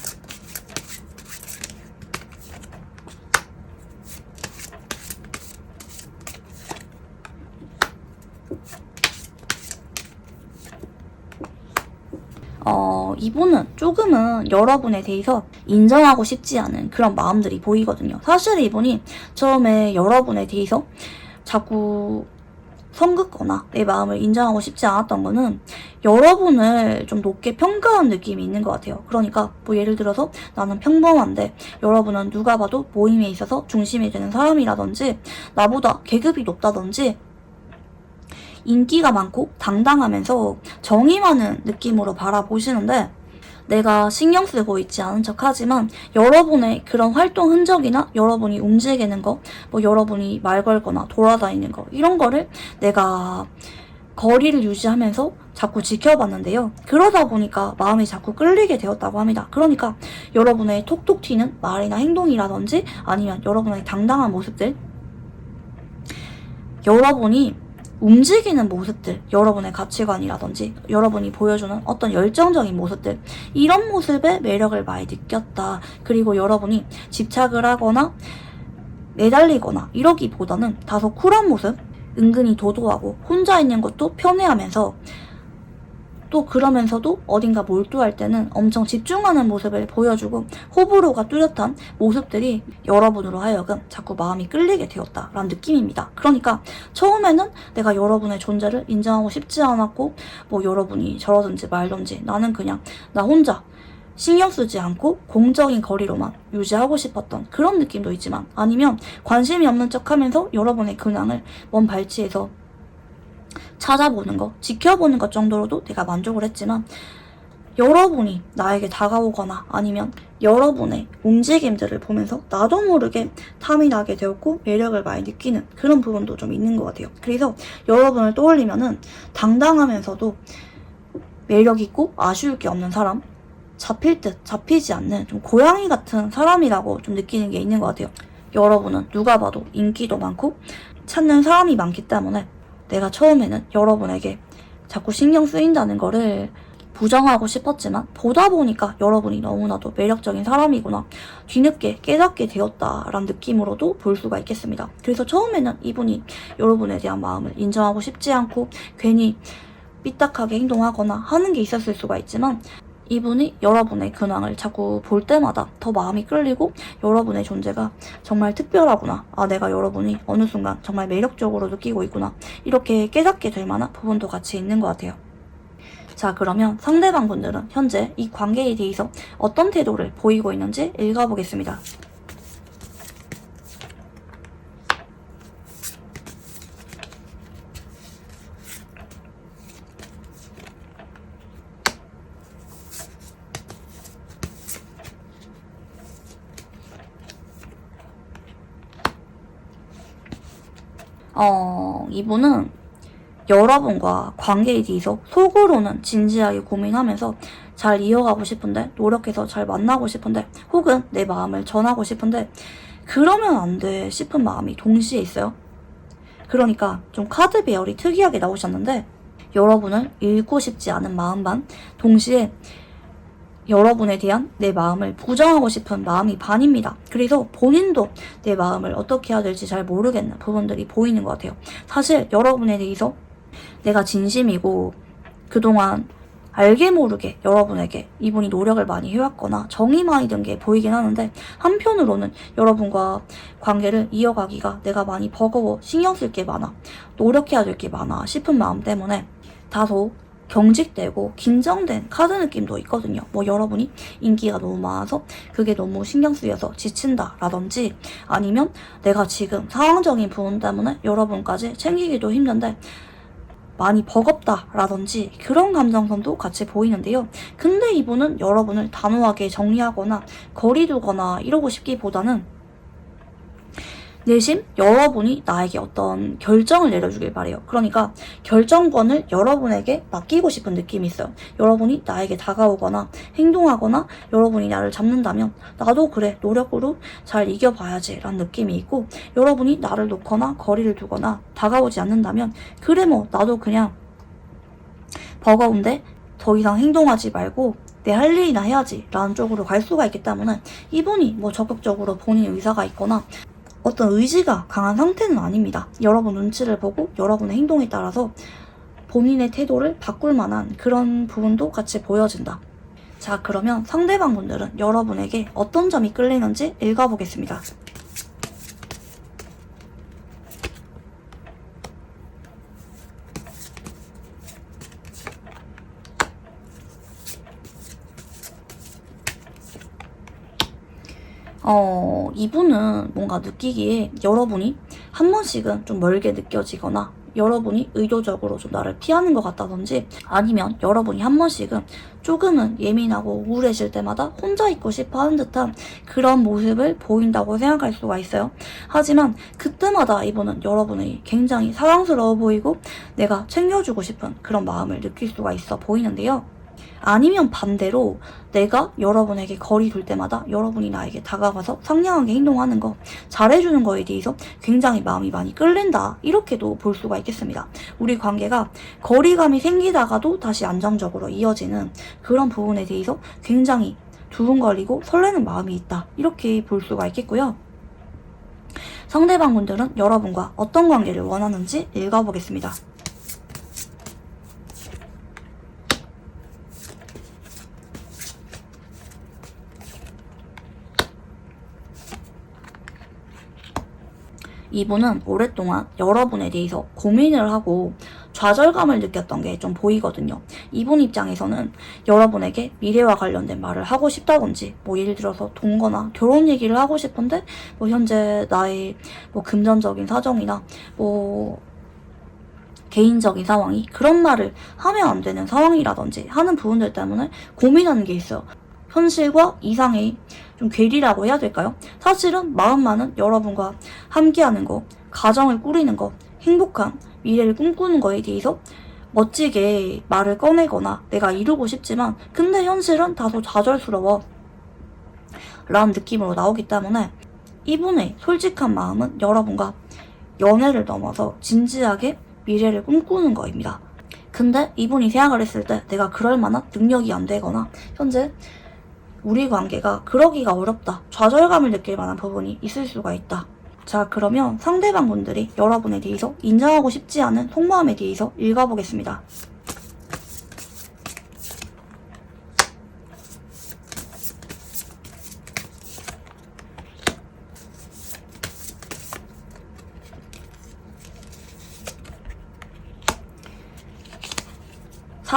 이분은 조금은 여러분에 대해서 인정하고 싶지 않은 그런 마음들이 보이거든요. 사실 이분이 처음에 여러분에 대해서 자꾸 성긋거나 내 마음을 인정하고 싶지 않았던 거는 여러분을 좀 높게 평가한 느낌이 있는 것 같아요. 그러니까 예를 들어서 나는 평범한데 여러분은 누가 봐도 모임에 있어서 중심이 되는 사람이라든지 나보다 계급이 높다든지 인기가 많고 당당하면서 정이 많은 느낌으로 바라보시는데 내가 신경 쓰고 있지 않은 척 하지만 여러분의 그런 활동 흔적이나 여러분이 움직이는 거, 여러분이 말 걸거나 돌아다니는 거 이런 거를 내가 거리를 유지하면서 자꾸 지켜봤는데요. 그러다 보니까 마음이 자꾸 끌리게 되었다고 합니다. 그러니까 여러분의 톡톡 튀는 말이나 행동이라든지 아니면 여러분의 당당한 모습들 여러분이 움직이는 모습들, 여러분의 가치관이라든지 여러분이 보여주는 어떤 열정적인 모습들 이런 모습에 매력을 많이 느꼈다. 그리고 여러분이 집착을 하거나 매달리거나 이러기보다는 다소 쿨한 모습, 은근히 도도하고 혼자 있는 것도 편해하면서 또 그러면서도 어딘가 몰두할 때는 엄청 집중하는 모습을 보여주고 호불호가 뚜렷한 모습들이 여러분으로 하여금 자꾸 마음이 끌리게 되었다라는 느낌입니다. 그러니까 처음에는 내가 여러분의 존재를 인정하고 싶지 않았고 여러분이 저러든지 말든지 나는 그냥 나 혼자 신경 쓰지 않고 공적인 거리로만 유지하고 싶었던 그런 느낌도 있지만 아니면 관심이 없는 척하면서 여러분의 근황을 먼 발치에서 찾아보는 거, 지켜보는 것 정도로도 내가 만족을 했지만 여러분이 나에게 다가오거나 아니면 여러분의 움직임들을 보면서 나도 모르게 탐이 나게 되었고 매력을 많이 느끼는 그런 부분도 좀 있는 것 같아요. 그래서 여러분을 떠올리면은 당당하면서도 매력있고 아쉬울 게 없는 사람, 잡힐 듯 잡히지 않는 좀 고양이 같은 사람이라고 좀 느끼는 게 있는 것 같아요. 여러분은 누가 봐도 인기도 많고 찾는 사람이 많기 때문에 내가 처음에는 여러분에게 자꾸 신경 쓰인다는 거를 부정하고 싶었지만 보다 보니까 여러분이 너무나도 매력적인 사람이구나 뒤늦게 깨닫게 되었다라는 느낌으로도 볼 수가 있겠습니다. 그래서 처음에는 이분이 여러분에 대한 마음을 인정하고 싶지 않고 괜히 삐딱하게 행동하거나 하는 게 있었을 수가 있지만 이분이 여러분의 근황을 자꾸 볼 때마다 더 마음이 끌리고 여러분의 존재가 정말 특별하구나. 아, 내가 여러분이 어느 순간 정말 매력적으로 느끼고 있구나. 이렇게 깨닫게 될 만한 부분도 같이 있는 것 같아요. 자, 그러면 상대방 분들은 현재 이 관계에 대해서 어떤 태도를 보이고 있는지 읽어보겠습니다. 이분은 여러분과 관계에 대해서 속으로는 진지하게 고민하면서 잘 이어가고 싶은데, 노력해서 잘 만나고 싶은데, 혹은 내 마음을 전하고 싶은데 그러면 안 돼 싶은 마음이 동시에 있어요. 그러니까 좀 카드 배열이 특이하게 나오셨는데, 여러분을 잃고 싶지 않은 마음 반, 동시에 여러분에 대한 내 마음을 보장하고 싶은 마음이 반입니다. 그래서 본인도 내 마음을 어떻게 해야 될지 잘 모르겠는 부분들이 보이는 것 같아요. 사실 여러분에 대해서 내가 진심이고 그동안 알게 모르게 여러분에게 이분이 노력을 많이 해왔거나 정이 많이 든 게 보이긴 하는데, 한편으로는 여러분과 관계를 이어가기가 내가 많이 버거워, 신경 쓸 게 많아, 노력해야 될 게 많아 싶은 마음 때문에 다소 경직되고 긴장된 카드 느낌도 있거든요. 뭐 여러분이 인기가 너무 많아서 그게 너무 신경 쓰여서 지친다 라든지, 아니면 내가 지금 상황적인 부분 때문에 여러분까지 챙기기도 힘든데 많이 버겁다 라든지 그런 감정선도 같이 보이는데요. 근데 이분은 여러분을 단호하게 정리하거나 거리 두거나 이러고 싶기보다는 내심 여러분이 나에게 어떤 결정을 내려주길 바래요. 그러니까 결정권을 여러분에게 맡기고 싶은 느낌이 있어요. 여러분이 나에게 다가오거나 행동하거나 여러분이 나를 잡는다면 나도 그래, 노력으로 잘 이겨봐야지 라는 느낌이 있고, 여러분이 나를 놓거나 거리를 두거나 다가오지 않는다면 그래, 뭐 나도 그냥 버거운데 더 이상 행동하지 말고 내 할 일이나 해야지 라는 쪽으로 갈 수가 있기 때문에, 이분이 뭐 적극적으로 본인 의사가 있거나 어떤 의지가 강한 상태는 아닙니다. 여러분 눈치를 보고 여러분의 행동에 따라서 본인의 태도를 바꿀 만한 그런 부분도 같이 보여진다. 자, 그러면 상대방 분들은 여러분에게 어떤 점이 끌리는지 읽어보겠습니다. 이분은 뭔가 느끼기에 여러분이 한 번씩은 좀 멀게 느껴지거나 여러분이 의도적으로 좀 나를 피하는 것 같다든지, 아니면 여러분이 한 번씩은 조금은 예민하고 우울해질 때마다 혼자 있고 싶어 하는 듯한 그런 모습을 보인다고 생각할 수가 있어요. 하지만 그때마다 이분은 여러분이 굉장히 사랑스러워 보이고 내가 챙겨주고 싶은 그런 마음을 느낄 수가 있어 보이는데요. 아니면 반대로 내가 여러분에게 거리 둘 때마다 여러분이 나에게 다가가서 상냥하게 행동하는 거, 잘해주는 거에 대해서 굉장히 마음이 많이 끌린다, 이렇게도 볼 수가 있겠습니다. 우리 관계가 거리감이 생기다가도 다시 안정적으로 이어지는 그런 부분에 대해서 굉장히 두근거리고 설레는 마음이 있다, 이렇게 볼 수가 있겠고요. 상대방 분들은 여러분과 어떤 관계를 원하는지 읽어보겠습니다. 이분은 오랫동안 여러분에 대해서 고민을 하고 좌절감을 느꼈던 게 좀 보이거든요. 이분 입장에서는 여러분에게 미래와 관련된 말을 하고 싶다든지, 뭐 예를 들어서 동거나 결혼 얘기를 하고 싶은데 뭐 현재 나의 뭐 금전적인 사정이나 뭐 개인적인 상황이 그런 말을 하면 안 되는 상황이라든지 하는 부분들 때문에 고민하는 게 있어요. 현실과 이상의 좀 괴리라고 해야 될까요? 사실은 마음만은 여러분과 함께하는 거, 가정을 꾸리는 거, 행복한 미래를 꿈꾸는 거에 대해서 멋지게 말을 꺼내거나 내가 이루고 싶지만, 근데 현실은 다소 좌절스러워 라는 느낌으로 나오기 때문에 이분의 솔직한 마음은 여러분과 연애를 넘어서 진지하게 미래를 꿈꾸는 거입니다. 근데 이분이 생각을 했을 때 내가 그럴 만한 능력이 안 되거나 현재 우리 관계가 그러기가 어렵다, 좌절감을 느낄 만한 부분이 있을 수가 있다. 자, 그러면 상대방 분들이 여러분에 대해서 인정하고 싶지 않은 속마음에 대해서 읽어보겠습니다.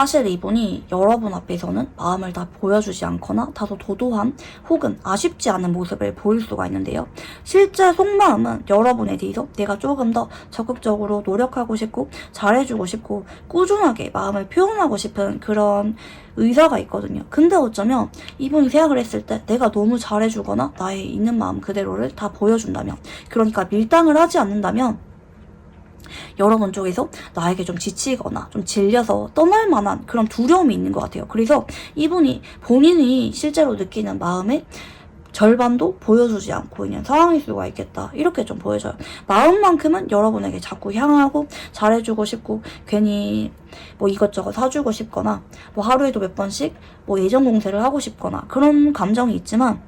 사실 이분이 여러분 앞에서는 마음을 다 보여주지 않거나 다소 도도한 혹은 아쉽지 않은 모습을 보일 수가 있는데요. 실제 속마음은 여러분에 대해서 내가 조금 더 적극적으로 노력하고 싶고 잘해주고 싶고 꾸준하게 마음을 표현하고 싶은 그런 의사가 있거든요. 근데 어쩌면 이분이 생각을 했을 때 내가 너무 잘해주거나 나의 있는 마음 그대로를 다 보여준다면, 그러니까 밀당을 하지 않는다면 여러분 쪽에서 나에게 좀 지치거나 좀 질려서 떠날 만한 그런 두려움이 있는 것 같아요. 그래서 이분이 본인이 실제로 느끼는 마음의 절반도 보여주지 않고 있는 상황일 수가 있겠다, 이렇게 좀 보여져요. 마음만큼은 여러분에게 자꾸 향하고 잘해주고 싶고 괜히 뭐 이것저것 사주고 싶거나 뭐 하루에도 몇 번씩 뭐 예전 공세를 하고 싶거나 그런 감정이 있지만,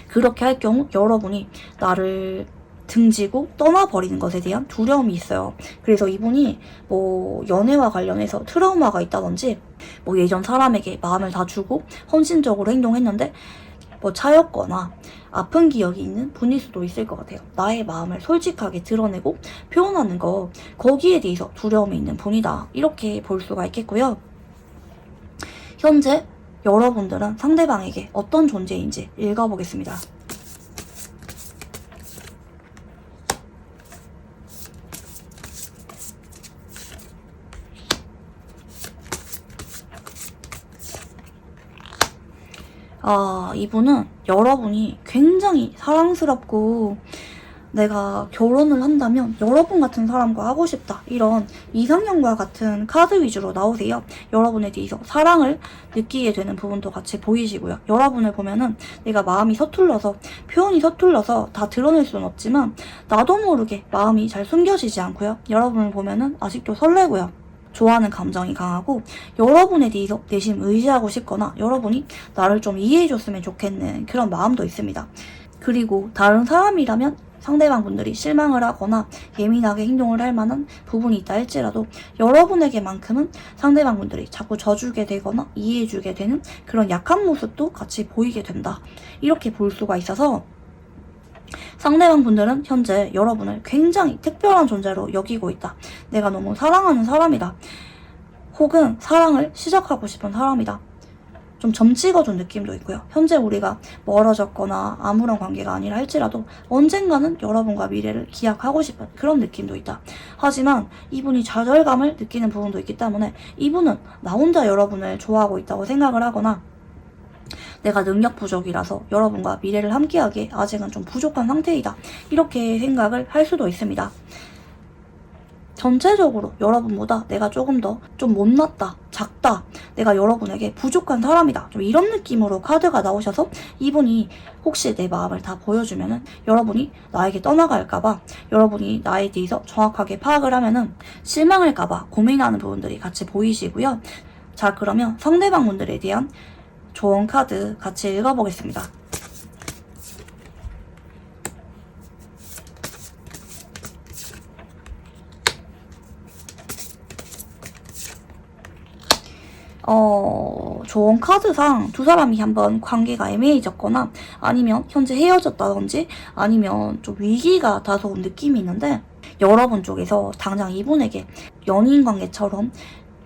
그렇게 할 경우 여러분이 나를 등지고 떠나버리는 것에 대한 두려움이 있어요. 그래서 이분이 뭐 연애와 관련해서 트라우마가 있다든지 뭐 예전 사람에게 마음을 다 주고 헌신적으로 행동했는데 뭐 차였거나 아픈 기억이 있는 분일 수도 있을 것 같아요. 나의 마음을 솔직하게 드러내고 표현하는 거, 거기에 대해서 두려움이 있는 분이다, 이렇게 볼 수가 있겠고요. 현재 여러분들은 상대방에게 어떤 존재인지 읽어보겠습니다. 이분은 여러분이 굉장히 사랑스럽고 내가 결혼을 한다면 여러분 같은 사람과 하고 싶다, 이런 이상형과 같은 카드 위주로 나오세요. 여러분에 대해서 사랑을 느끼게 되는 부분도 같이 보이시고요. 여러분을 보면은 내가 마음이 서툴러서 표현이 서툴러서 다 드러낼 수는 없지만 나도 모르게 마음이 잘 숨겨지지 않고요. 여러분을 보면은 아직도 설레고요. 좋아하는 감정이 강하고 여러분에 대해서 내심 의지하고 싶거나 여러분이 나를 좀 이해해줬으면 좋겠는 그런 마음도 있습니다. 그리고 다른 사람이라면 상대방 분들이 실망을 하거나 예민하게 행동을 할 만한 부분이 있다 할지라도 여러분에게만큼은 상대방 분들이 자꾸 져주게 되거나 이해해주게 되는 그런 약한 모습도 같이 보이게 된다, 이렇게 볼 수가 있어서 상대방 분들은 현재 여러분을 굉장히 특별한 존재로 여기고 있다. 내가 너무 사랑하는 사람이다. 혹은 사랑을 시작하고 싶은 사람이다. 좀 점 찍어준 느낌도 있고요. 현재 우리가 멀어졌거나 아무런 관계가 아니라 할지라도 언젠가는 여러분과 미래를 기약하고 싶은 그런 느낌도 있다. 하지만 이분이 좌절감을 느끼는 부분도 있기 때문에 이분은 나 혼자 여러분을 좋아하고 있다고 생각을 하거나 내가 능력 부족이라서 여러분과 미래를 함께하기에 아직은 좀 부족한 상태이다, 이렇게 생각을 할 수도 있습니다. 전체적으로 여러분보다 내가 조금 더 좀 못났다, 작다, 내가 여러분에게 부족한 사람이다, 좀 이런 느낌으로 카드가 나오셔서 이분이 혹시 내 마음을 다 보여주면은 여러분이 나에게 떠나갈까봐, 여러분이 나에 대해서 정확하게 파악을 하면은 실망할까봐 고민하는 부분들이 같이 보이시고요. 자, 그러면 상대방 분들에 대한 조언 카드 같이 읽어보겠습니다. 조언 카드상 두 사람이 한번 관계가 애매해졌거나 아니면 현재 헤어졌다든지 아니면 좀 위기가 다가온 느낌이 있는데, 여러분 쪽에서 당장 이분에게 연인 관계처럼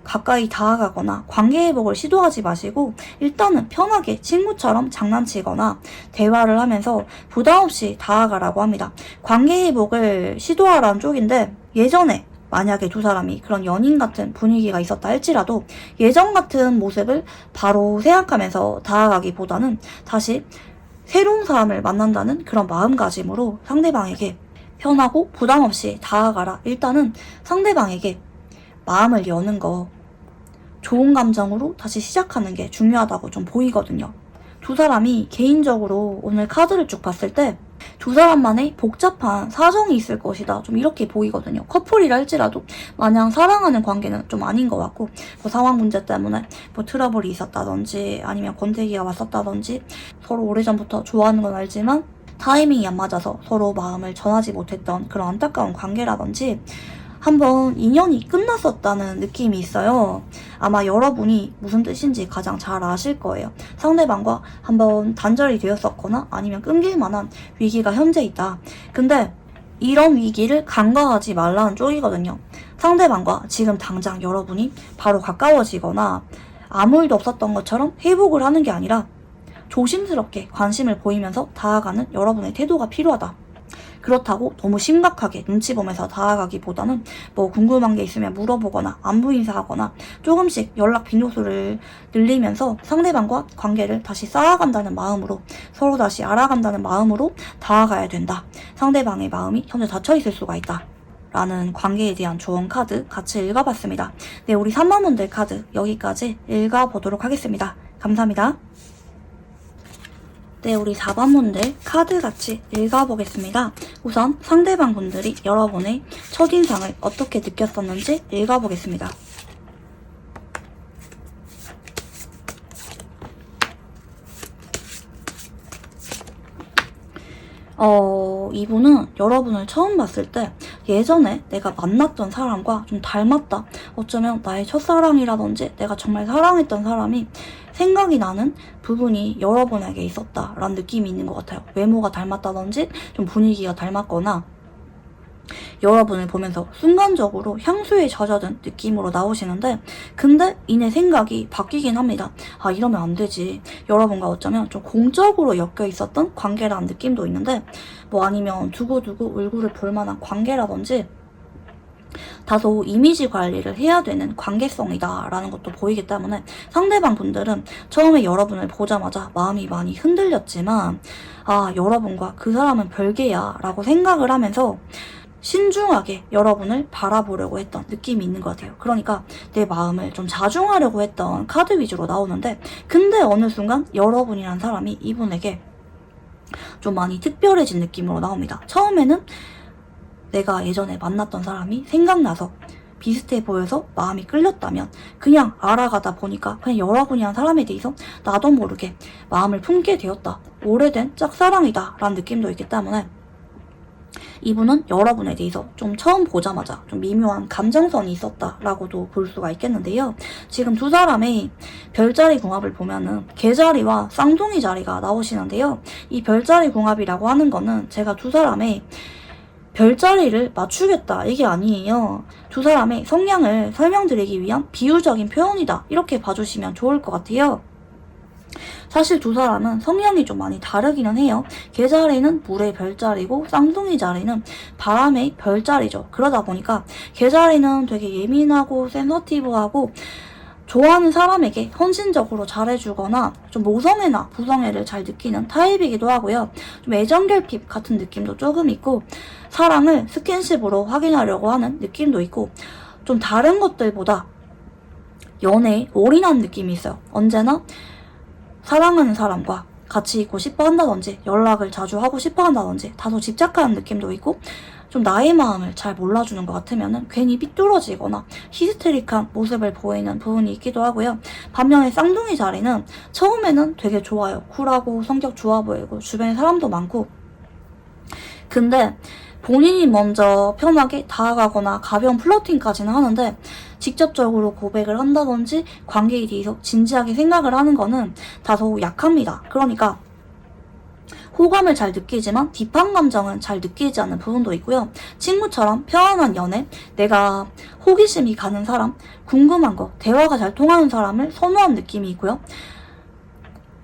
가까이 다가가거나 관계 회복을 시도하지 마시고 일단은 편하게 친구처럼 장난치거나 대화를 하면서 부담 없이 다가가라고 합니다. 관계 회복을 시도하라는 쪽인데, 예전에 만약에 두 사람이 그런 연인 같은 분위기가 있었다 할지라도 예전 같은 모습을 바로 생각하면서 다가가기보다는 다시 새로운 사람을 만난다는 그런 마음가짐으로 상대방에게 편하고 부담 없이 다가가라. 일단은 상대방에게 마음을 여는 거, 좋은 감정으로 다시 시작하는 게 중요하다고 좀 보이거든요. 두 사람이 개인적으로 오늘 카드를 쭉 봤을 때 두 사람만의 복잡한 사정이 있을 것이다, 좀 이렇게 보이거든요. 커플이라 할지라도 마냥 사랑하는 관계는 좀 아닌 것 같고, 뭐 상황 문제 때문에 뭐 트러블이 있었다든지 아니면 권태기가 왔었다든지 서로 오래전부터 좋아하는 건 알지만 타이밍이 안 맞아서 서로 마음을 전하지 못했던 그런 안타까운 관계라든지 한번 인연이 끝났었다는 느낌이 있어요. 아마 여러분이 무슨 뜻인지 가장 잘 아실 거예요. 상대방과 한번 단절이 되었었거나 아니면 끊길 만한 위기가 현재 있다. 근데 이런 위기를 간과하지 말라는 쪽이거든요. 상대방과 지금 당장 여러분이 바로 가까워지거나 아무 일도 없었던 것처럼 회복을 하는 게 아니라 조심스럽게 관심을 보이면서 다가가는 여러분의 태도가 필요하다. 그렇다고 너무 심각하게 눈치 보면서 다가가기보다는 뭐 궁금한 게 있으면 물어보거나 안부 인사하거나 조금씩 연락 빈도수를 늘리면서 상대방과 관계를 다시 쌓아간다는 마음으로, 서로 다시 알아간다는 마음으로 다가가야 된다. 상대방의 마음이 현재 닫혀있을 수가 있다. 라는 관계에 대한 조언 카드 같이 읽어봤습니다. 네, 우리 3만원들 카드 여기까지 읽어보도록 하겠습니다. 감사합니다. 네, 우리 4번분들 카드 같이 읽어보겠습니다. 우선 상대방 분들이 여러분의 첫인상을 어떻게 느꼈었는지 읽어보겠습니다. 이분은 여러분을 처음 봤을 때 예전에 내가 만났던 사람과 좀 닮았다. 어쩌면 나의 첫사랑이라든지 내가 정말 사랑했던 사람이 생각이 나는 부분이 여러분에게 있었다라는 느낌이 있는 것 같아요. 외모가 닮았다든지 좀 분위기가 닮았거나 여러분을 보면서 순간적으로 향수에 젖어든 느낌으로 나오시는데, 근데 이내 생각이 바뀌긴 합니다. 아, 이러면 안 되지. 여러분과 어쩌면 좀 공적으로 엮여 있었던 관계라는 느낌도 있는데, 뭐 아니면 두고두고 얼굴을 볼 만한 관계라든지 다소 이미지 관리를 해야 되는 관계성이다 라는 것도 보이기 때문에 상대방 분들은 처음에 여러분을 보자마자 마음이 많이 흔들렸지만, 아, 여러분과 그 사람은 별개야 라고 생각을 하면서 신중하게 여러분을 바라보려고 했던 느낌이 있는 것 같아요. 그러니까 내 마음을 좀 자중하려고 했던 카드 위주로 나오는데, 근데 어느 순간 여러분이란 사람이 이분에게 좀 많이 특별해진 느낌으로 나옵니다. 처음에는 내가 예전에 만났던 사람이 생각나서 비슷해 보여서 마음이 끌렸다면, 그냥 알아가다 보니까 그냥 여러분이란 사람에 대해서 나도 모르게 마음을 품게 되었다. 오래된 짝사랑이다 라는 느낌도 있기 때문에 이분은 여러분에 대해서 좀 처음 보자마자 좀 미묘한 감정선이 있었다라고도 볼 수가 있겠는데요. 지금 두 사람의 별자리 궁합을 보면은 개자리와 쌍둥이 자리가 나오시는데요. 이 별자리 궁합이라고 하는 거는 제가 두 사람의 별자리를 맞추겠다 이게 아니에요. 두 사람의 성향을 설명드리기 위한 비유적인 표현이다. 이렇게 봐주시면 좋을 것 같아요. 사실 두 사람은 성향이 좀 많이 다르기는 해요. 개자리는 물의 별자리고 쌍둥이 자리는 바람의 별자리죠. 그러다 보니까 개자리는 되게 예민하고 센서티브하고 좋아하는 사람에게 헌신적으로 잘해주거나 좀 모성애나 부성애를 잘 느끼는 타입이기도 하고요. 좀 애정결핍 같은 느낌도 조금 있고, 사랑을 스킨십으로 확인하려고 하는 느낌도 있고, 좀 다른 것들보다 연애에 올인하는 느낌이 있어요. 언제나 사랑하는 사람과 같이 있고 싶어 한다든지 연락을 자주 하고 싶어 한다든지 다소 집착하는 느낌도 있고, 좀 나의 마음을 잘 몰라주는 것 같으면은 괜히 삐뚤어지거나 히스테릭한 모습을 보이는 부분이 있기도 하고요. 반면에 쌍둥이 자리는 처음에는 되게 좋아요. 쿨하고 성격 좋아 보이고 주변에 사람도 많고, 근데 본인이 먼저 편하게 다가가거나 가벼운 플러팅까지는 하는데 직접적으로 고백을 한다든지 관계에 대해서 진지하게 생각을 하는 거는 다소 약합니다. 그러니까 호감을 잘 느끼지만 딥한 감정은 잘 느끼지 않는 부분도 있고요. 친구처럼 편안한 연애, 내가 호기심이 가는 사람, 궁금한 거, 대화가 잘 통하는 사람을 선호하는 느낌이 있고요.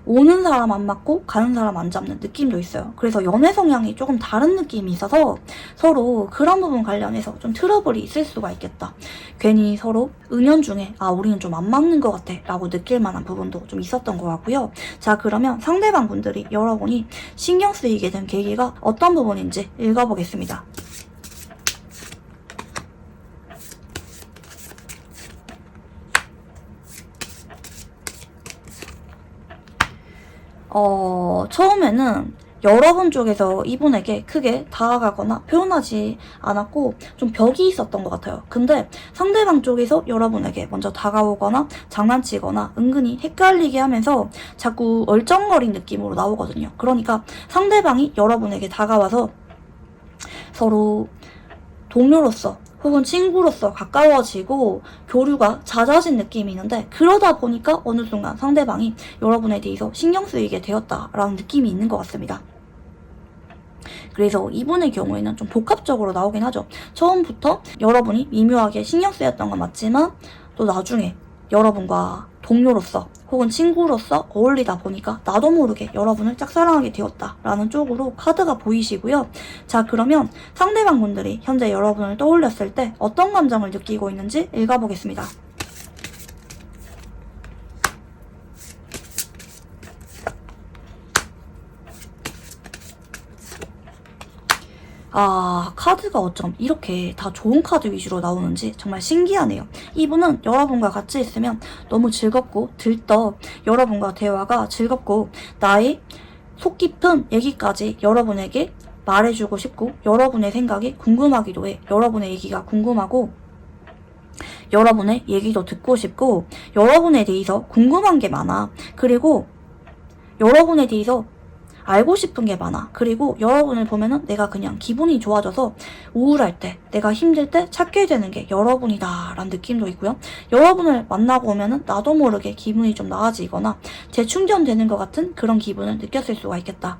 오는 사람 안 맞고 가는 사람 안 잡는 느낌도 있어요. 그래서 연애 성향이 조금 다른 느낌이 있어서 서로 그런 부분 관련해서 좀 트러블이 있을 수가 있겠다. 괜히 서로 은연중에 아, 우리는 좀 안 맞는 것 같아 라고 느낄 만한 부분도 좀 있었던 것 같고요. 자, 그러면 상대방 분들이 여러분이 신경 쓰이게 된 계기가 어떤 부분인지 읽어보겠습니다. 처음에는 여러분 쪽에서 이분에게 크게 다가가거나 표현하지 않았고 좀 벽이 있었던 것 같아요. 근데 상대방 쪽에서 여러분에게 먼저 다가오거나 장난치거나 은근히 헷갈리게 하면서 자꾸 얼쩡거린 느낌으로 나오거든요. 그러니까 상대방이 여러분에게 다가와서 서로 동료로서 혹은 친구로서 가까워지고 교류가 잦아진 느낌이 있는데, 그러다 보니까 어느 순간 상대방이 여러분에 대해서 신경 쓰이게 되었다라는 느낌이 있는 것 같습니다. 그래서 이분의 경우에는 좀 복합적으로 나오긴 하죠. 처음부터 여러분이 미묘하게 신경 쓰였던 건 맞지만 또 나중에 여러분과 동료로서 혹은 친구로서 어울리다 보니까 나도 모르게 여러분을 짝사랑하게 되었다라는 쪽으로 카드가 보이시고요. 자, 그러면 상대방 분들이 현재 여러분을 떠올렸을 때 어떤 감정을 느끼고 있는지 읽어보겠습니다. 카드가 어쩜 이렇게 다 좋은 카드 위주로 나오는지 정말 신기하네요. 이분은 여러분과 같이 있으면 너무 즐겁고 들떠 여러분과 대화가 즐겁고 나의 속 깊은 얘기까지 여러분에게 말해주고 싶고 여러분의 생각이 궁금하기도 해. 여러분의 얘기가 궁금하고 여러분의 얘기도 듣고 싶고 여러분에 대해서 궁금한 게 많아. 그리고 여러분에 대해서 알고 싶은 게 많아. 그리고 여러분을 보면은 내가 그냥 기분이 좋아져서 우울할 때, 내가 힘들 때 찾게 되는 게 여러분이다 라는 느낌도 있고요. 여러분을 만나고 오면은 나도 모르게 기분이 좀 나아지거나 재충전되는 것 같은 그런 기분을 느꼈을 수가 있겠다.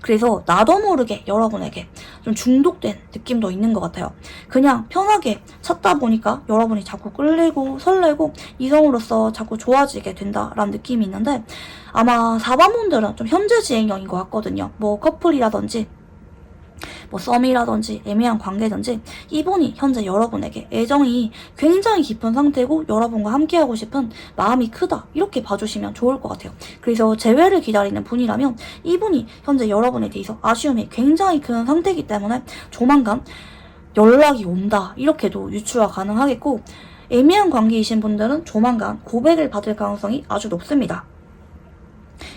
그래서 나도 모르게 여러분에게 좀 중독된 느낌도 있는 것 같아요. 그냥 편하게 찾다 보니까 여러분이 자꾸 끌리고 설레고 이성으로서 자꾸 좋아지게 된다라는 느낌이 있는데 아마 4번분들은 좀 현재 진행형인 것 같거든요. 뭐 커플이라든지 뭐 썸이라든지 애매한 관계든지 이분이 현재 여러분에게 애정이 굉장히 깊은 상태고 여러분과 함께하고 싶은 마음이 크다 이렇게 봐주시면 좋을 것 같아요. 그래서 재회를 기다리는 분이라면 이분이 현재 여러분에 대해서 아쉬움이 굉장히 큰 상태이기 때문에 조만간 연락이 온다 이렇게도 유추가 가능하겠고 애매한 관계이신 분들은 조만간 고백을 받을 가능성이 아주 높습니다.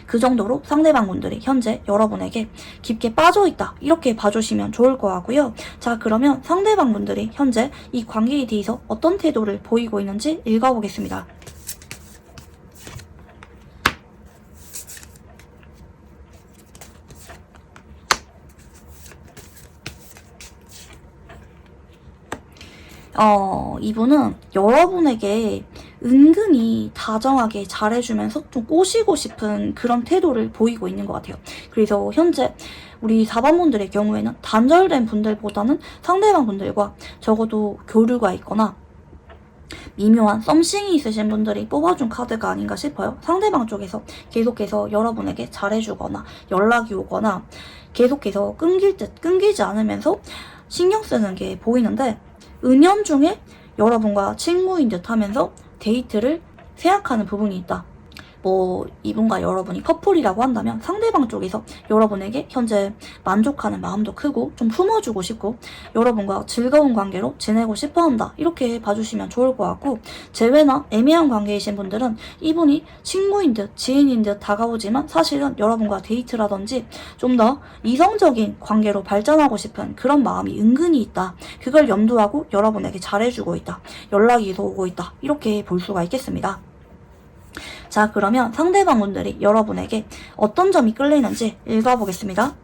그 정도로 상대방분들이 현재 여러분에게 깊게 빠져있다 이렇게 봐주시면 좋을 것 같고요. 자, 그러면 상대방분들이 현재 이 관계에 대해서 어떤 태도를 보이고 있는지 읽어보겠습니다. 이분은 여러분에게 은근히 다정하게 잘해주면서 좀 꼬시고 싶은 그런 태도를 보이고 있는 것 같아요. 그래서 현재 우리 4번분들의 경우에는 단절된 분들보다는 상대방 분들과 적어도 교류가 있거나 미묘한 썸씽이 있으신 분들이 뽑아준 카드가 아닌가 싶어요. 상대방 쪽에서 계속해서 여러분에게 잘해주거나 연락이 오거나 계속해서 끊기지 않으면서 신경 쓰는 게 보이는데 은연중에 여러분과 친구인 듯 하면서 데이트를 생각하는 부분이 있다. 뭐 이분과 여러분이 커플이라고 한다면 상대방 쪽에서 여러분에게 현재 만족하는 마음도 크고 좀 품어주고 싶고 여러분과 즐거운 관계로 지내고 싶어한다 이렇게 봐주시면 좋을 것 같고 재회나 애매한 관계이신 분들은 이분이 친구인 듯 지인인 듯 다가오지만 사실은 여러분과 데이트라든지 좀 더 이성적인 관계로 발전하고 싶은 그런 마음이 은근히 있다. 그걸 염두하고 여러분에게 잘해주고 있다. 연락이 오고 있다. 이렇게 볼 수가 있겠습니다. 자, 그러면 상대방분들이 여러분에게 어떤 점이 끌리는지 읽어보겠습니다.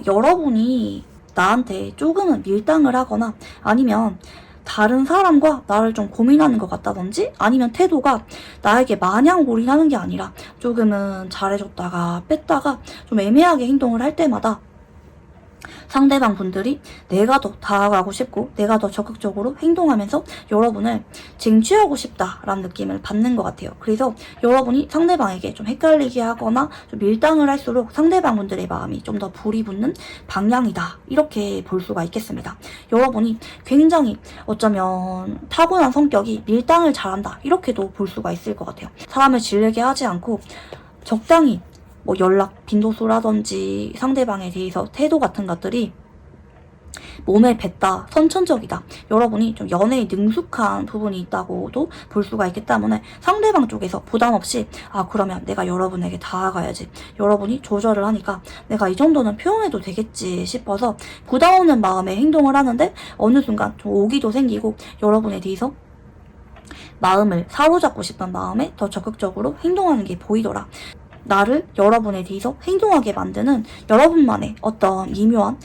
여러분이 나한테 조금은 밀당을 하거나 아니면 다른 사람과 나를 좀 고민하는 것 같다든지 아니면 태도가 나에게 마냥 올인하는 게 아니라 조금은 잘해줬다가 뺐다가 좀 애매하게 행동을 할 때마다 상대방 분들이 내가 더 다가가고 싶고 내가 더 적극적으로 행동하면서 여러분을 쟁취하고 싶다라는 느낌을 받는 것 같아요. 그래서 여러분이 상대방에게 좀 헷갈리게 하거나 좀 밀당을 할수록 상대방 분들의 마음이 좀 더 불이 붙는 방향이다. 이렇게 볼 수가 있겠습니다. 여러분이 굉장히 어쩌면 타고난 성격이 밀당을 잘한다. 이렇게도 볼 수가 있을 것 같아요. 사람을 질리게 하지 않고 적당히 뭐 연락 빈도수라든지 상대방에 대해서 태도 같은 것들이 몸에 뱉다, 선천적이다. 여러분이 좀 연애에 능숙한 부분이 있다고도 볼 수가 있기 때문에 상대방 쪽에서 부담 없이 그러면 내가 여러분에게 다가가야지. 여러분이 조절을 하니까 내가 이 정도는 표현해도 되겠지 싶어서 부담 없는 마음에 행동을 하는데 어느 순간 좀 오기도 생기고 여러분에 대해서 마음을 사로잡고 싶은 마음에 더 적극적으로 행동하는 게 보이더라. 나를 여러분에 대해서 행동하게 만드는 여러분만의 어떤 미묘한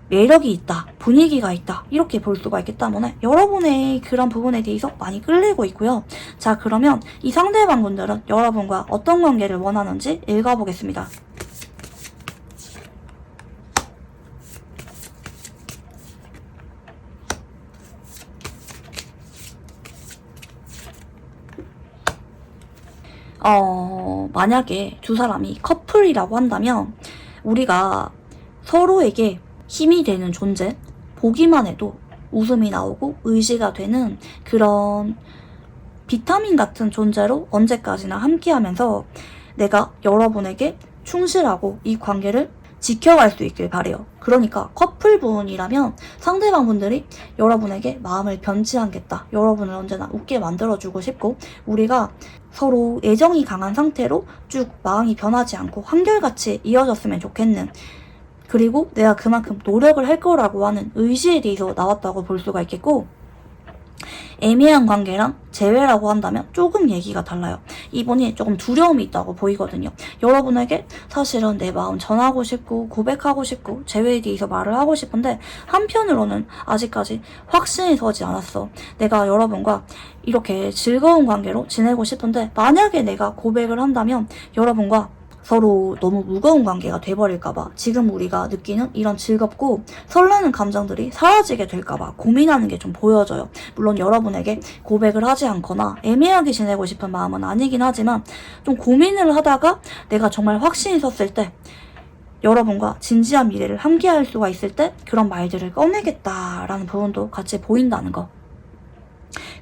매력이 있다, 분위기가 있다 이렇게 볼 수가 있기 때문에 여러분의 그런 부분에 대해서 많이 끌리고 있고요. 자, 그러면 이 상대방 분들은 여러분과 어떤 관계를 원하는지 읽어보겠습니다. 만약에 두 사람이 커플이라고 한다면 우리가 서로에게 힘이 되는 존재, 보기만 해도 웃음이 나오고 의지가 되는 그런 비타민 같은 존재로 언제까지나 함께하면서 내가 여러분에게 충실하고 이 관계를 지켜갈 수 있길 바래요. 그러니까 커플분이라면 상대방 분들이 여러분에게 마음을 변치않겠다. 여러분을 언제나 웃게 만들어주고 싶고 우리가 서로 애정이 강한 상태로 쭉 마음이 변하지 않고 한결같이 이어졌으면 좋겠는, 그리고 내가 그만큼 노력을 할 거라고 하는 의지에 대해서 나왔다고 볼 수가 있겠고, 애매한 관계랑 재회라고 한다면 조금 얘기가 달라요. 이분이 조금 두려움이 있다고 보이거든요. 여러분에게 사실은 내 마음 전하고 싶고 고백하고 싶고 재회에 대해서 말을 하고 싶은데 한편으로는 아직까지 확신이 서지 않았어. 내가 여러분과 이렇게 즐거운 관계로 지내고 싶은데 만약에 내가 고백을 한다면 여러분과 서로 너무 무거운 관계가 돼버릴까봐 지금 우리가 느끼는 이런 즐겁고 설레는 감정들이 사라지게 될까봐 고민하는 게 좀 보여져요. 물론 여러분에게 고백을 하지 않거나 애매하게 지내고 싶은 마음은 아니긴 하지만 좀 고민을 하다가 내가 정말 확신이 섰을 때, 여러분과 진지한 미래를 함께할 수가 있을 때 그런 말들을 꺼내겠다라는 부분도 같이 보인다는 거.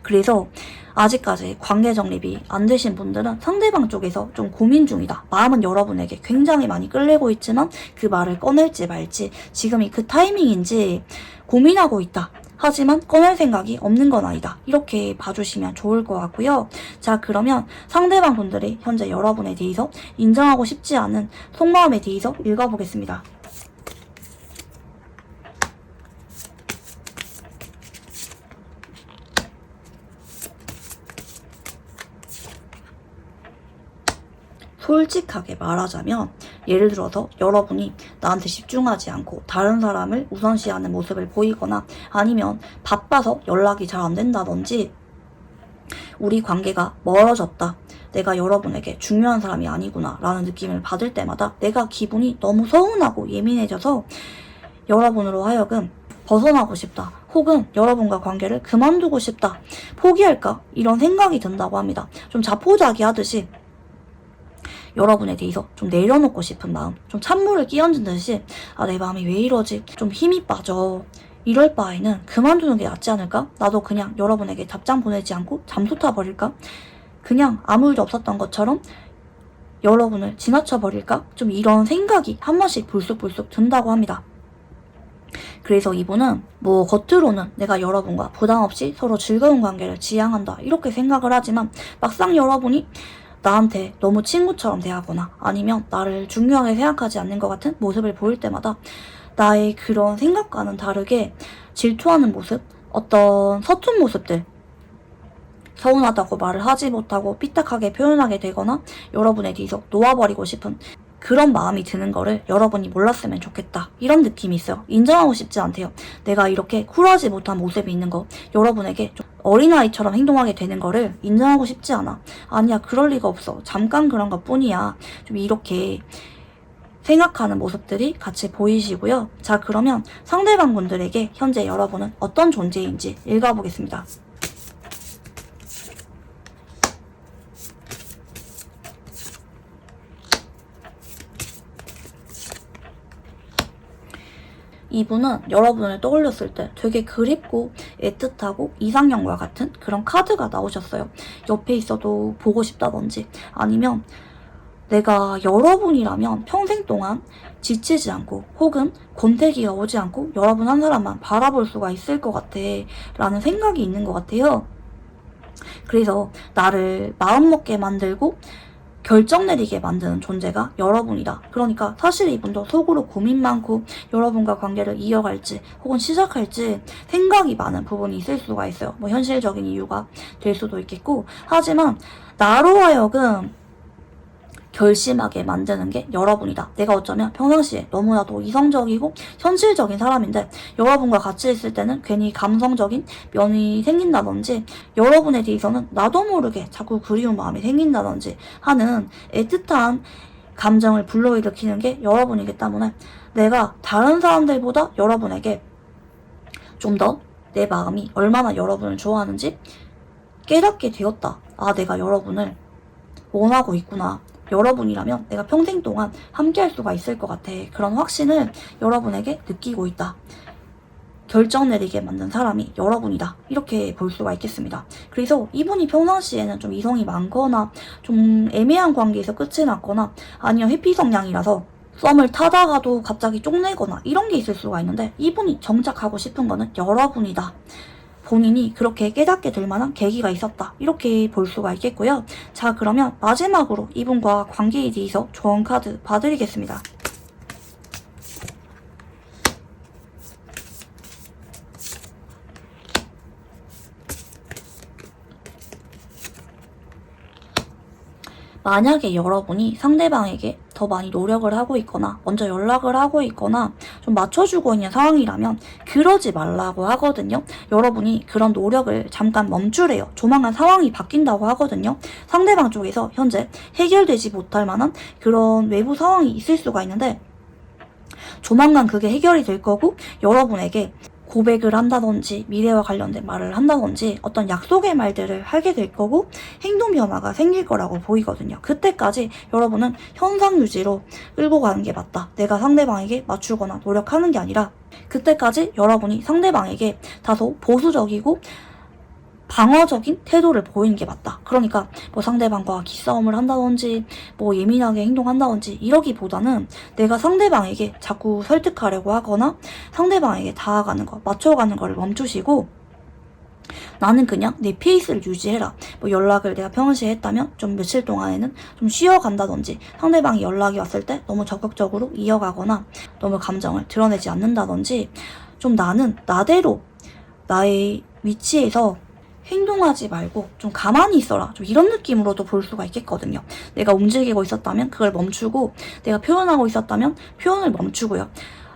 그래서 아직까지 관계 정립이 안 되신 분들은 상대방 쪽에서 좀 고민 중이다. 마음은 여러분에게 굉장히 많이 끌리고 있지만 그 말을 꺼낼지 말지 지금이 그 타이밍인지 고민하고 있다. 하지만 꺼낼 생각이 없는 건 아니다. 이렇게 봐주시면 좋을 것 같고요. 자, 그러면 상대방 분들이 현재 여러분에 대해서 인정하고 싶지 않은 속마음에 대해서 읽어보겠습니다. 솔직하게 말하자면 예를 들어서 여러분이 나한테 집중하지 않고 다른 사람을 우선시하는 모습을 보이거나 아니면 바빠서 연락이 잘 안 된다든지 우리 관계가 멀어졌다. 내가 여러분에게 중요한 사람이 아니구나 라는 느낌을 받을 때마다 내가 기분이 너무 서운하고 예민해져서 여러분으로 하여금 벗어나고 싶다. 혹은 여러분과 관계를 그만두고 싶다. 포기할까? 이런 생각이 든다고 합니다. 좀 자포자기하듯이 여러분에 대해서 좀 내려놓고 싶은 마음, 좀 찬물을 끼얹은 듯이 내 마음이 왜 이러지? 좀 힘이 빠져. 이럴 바에는 그만두는 게 낫지 않을까? 나도 그냥 여러분에게 답장 보내지 않고 잠수 타버릴까? 그냥 아무 일도 없었던 것처럼 여러분을 지나쳐버릴까? 좀 이런 생각이 한 번씩 불쑥불쑥 든다고 합니다. 그래서 이분은 겉으로는 내가 여러분과 부담없이 서로 즐거운 관계를 지향한다 이렇게 생각을 하지만 막상 여러분이 나한테 너무 친구처럼 대하거나 아니면 나를 중요하게 생각하지 않는 것 같은 모습을 보일 때마다 나의 그런 생각과는 다르게 질투하는 모습, 어떤 서툰 모습들, 서운하다고 말을 하지 못하고 삐딱하게 표현하게 되거나 여러분에 대해서 놓아버리고 싶은 그런 마음이 드는 거를 여러분이 몰랐으면 좋겠다. 이런 느낌이 있어요. 인정하고 싶지 않대요. 내가 이렇게 쿨하지 못한 모습이 있는 거, 여러분에게 좀 어린아이처럼 행동하게 되는 거를 인정하고 싶지 않아. 아니야, 그럴 리가 없어. 잠깐 그런 것 뿐이야. 좀 이렇게 생각하는 모습들이 같이 보이시고요. 자, 그러면 상대방 분들에게 현재 여러분은 어떤 존재인지 읽어보겠습니다. 이분은 여러분을 떠올렸을 때 되게 그립고 애틋하고 이상형과 같은 그런 카드가 나오셨어요. 옆에 있어도 보고 싶다든지 아니면 내가 여러분이라면 평생 동안 지치지 않고 혹은 권태기가 오지 않고 여러분 한 사람만 바라볼 수가 있을 것 같아 라는 생각이 있는 것 같아요. 그래서 나를 마음먹게 만들고 결정 내리게 만드는 존재가 여러분이다. 그러니까 사실 이분도 속으로 고민 많고 여러분과 관계를 이어갈지 혹은 시작할지 생각이 많은 부분이 있을 수가 있어요. 현실적인 이유가 될 수도 있겠고 하지만 나로 하여금 결심하게 만드는 게 여러분이다. 내가 어쩌면 평상시에 너무나도 이성적이고 현실적인 사람인데 여러분과 같이 있을 때는 괜히 감성적인 면이 생긴다든지 여러분에 대해서는 나도 모르게 자꾸 그리운 마음이 생긴다든지 하는 애틋한 감정을 불러일으키는 게 여러분이기 때문에 내가 다른 사람들보다 여러분에게 좀 더 내 마음이 얼마나 여러분을 좋아하는지 깨닫게 되었다. 아, 내가 여러분을 원하고 있구나. 여러분이라면 내가 평생 동안 함께 할 수가 있을 것 같아. 그런 확신을 여러분에게 느끼고 있다. 결정 내리게 만든 사람이 여러분이다. 이렇게 볼 수가 있겠습니다. 그래서 이분이 평상시에는 좀 이성이 많거나 좀 애매한 관계에서 끝이 났거나 아니면 회피 성향이라서 썸을 타다가도 갑자기 쪽내거나 이런 게 있을 수가 있는데 이분이 정작 하고 싶은 거는 여러분이다. 본인이 그렇게 깨닫게 될 만한 계기가 있었다. 이렇게 볼 수가 있겠고요. 자, 그러면 마지막으로 이분과 관계에 대해서 조언 카드 봐드리겠습니다. 만약에 여러분이 상대방에게 더 많이 노력을 하고 있거나 먼저 연락을 하고 있거나 좀 맞춰주고 있는 상황이라면 그러지 말라고 하거든요. 여러분이 그런 노력을 잠깐 멈추래요. 조만간 상황이 바뀐다고 하거든요. 상대방 쪽에서 현재 해결되지 못할 만한 그런 외부 상황이 있을 수가 있는데 조만간 그게 해결이 될 거고 여러분에게 고백을 한다든지 미래와 관련된 말을 한다든지 어떤 약속의 말들을 하게 될 거고 행동 변화가 생길 거라고 보이거든요. 그때까지 여러분은 현상 유지로 끌고 가는 게 맞다. 내가 상대방에게 맞추거나 노력하는 게 아니라 그때까지 여러분이 상대방에게 다소 보수적이고 방어적인 태도를 보이는 게 맞다. 그러니까 뭐 상대방과 기싸움을 한다든지 뭐 예민하게 행동한다든지 이러기보다는 내가 상대방에게 자꾸 설득하려고 하거나 상대방에게 다가가는 거, 맞춰가는 거를 멈추시고 나는 그냥 내 페이스를 유지해라. 뭐 연락을 내가 평소에 했다면 좀 며칠 동안에는 좀 쉬어간다든지 상대방이 연락이 왔을 때 너무 적극적으로 이어가거나 너무 감정을 드러내지 않는다든지 좀 나는 나대로 나의 위치에서 행동하지 말고 좀 가만히 있어라. 좀 이런 느낌으로도 볼 수가 있겠거든요. 내가 움직이고 있었다면 그걸 멈추고 내가 표현하고 있었다면 표현을 멈추고요.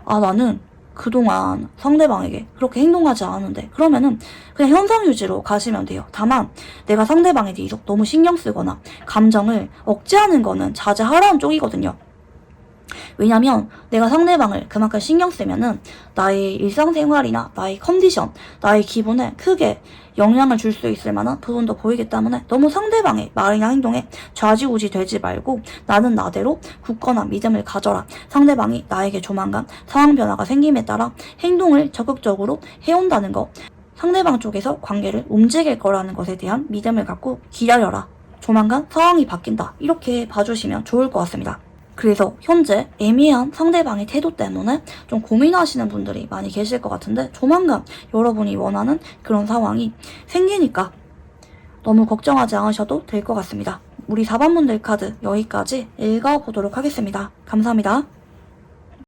아, 나는 그동안 상대방에게 그렇게 행동하지 않았는데 그러면은 그냥 현상 유지로 가시면 돼요. 다만 내가 상대방에 대해서 너무 신경 쓰거나 감정을 억제하는 거는 자제하라는 쪽이거든요. 왜냐면 내가 상대방을 그만큼 신경 쓰면은 나의 일상생활이나 나의 컨디션, 나의 기분에 크게 영향을 줄 수 있을 만한 부분도 보이기 때문에 너무 상대방의 말이나 행동에 좌지우지 되지 말고 나는 나대로 굳건한 믿음을 가져라. 상대방이 나에게 조만간 상황 변화가 생김에 따라 행동을 적극적으로 해온다는 거, 상대방 쪽에서 관계를 움직일 거라는 것에 대한 믿음을 갖고 기다려라. 조만간 상황이 바뀐다. 이렇게 봐주시면 좋을 것 같습니다. 그래서 현재 애매한 상대방의 태도 때문에 좀 고민하시는 분들이 많이 계실 것 같은데 조만간 여러분이 원하는 그런 상황이 생기니까 너무 걱정하지 않으셔도 될 것 같습니다. 우리 4번분들 카드 여기까지 읽어보도록 하겠습니다. 감사합니다.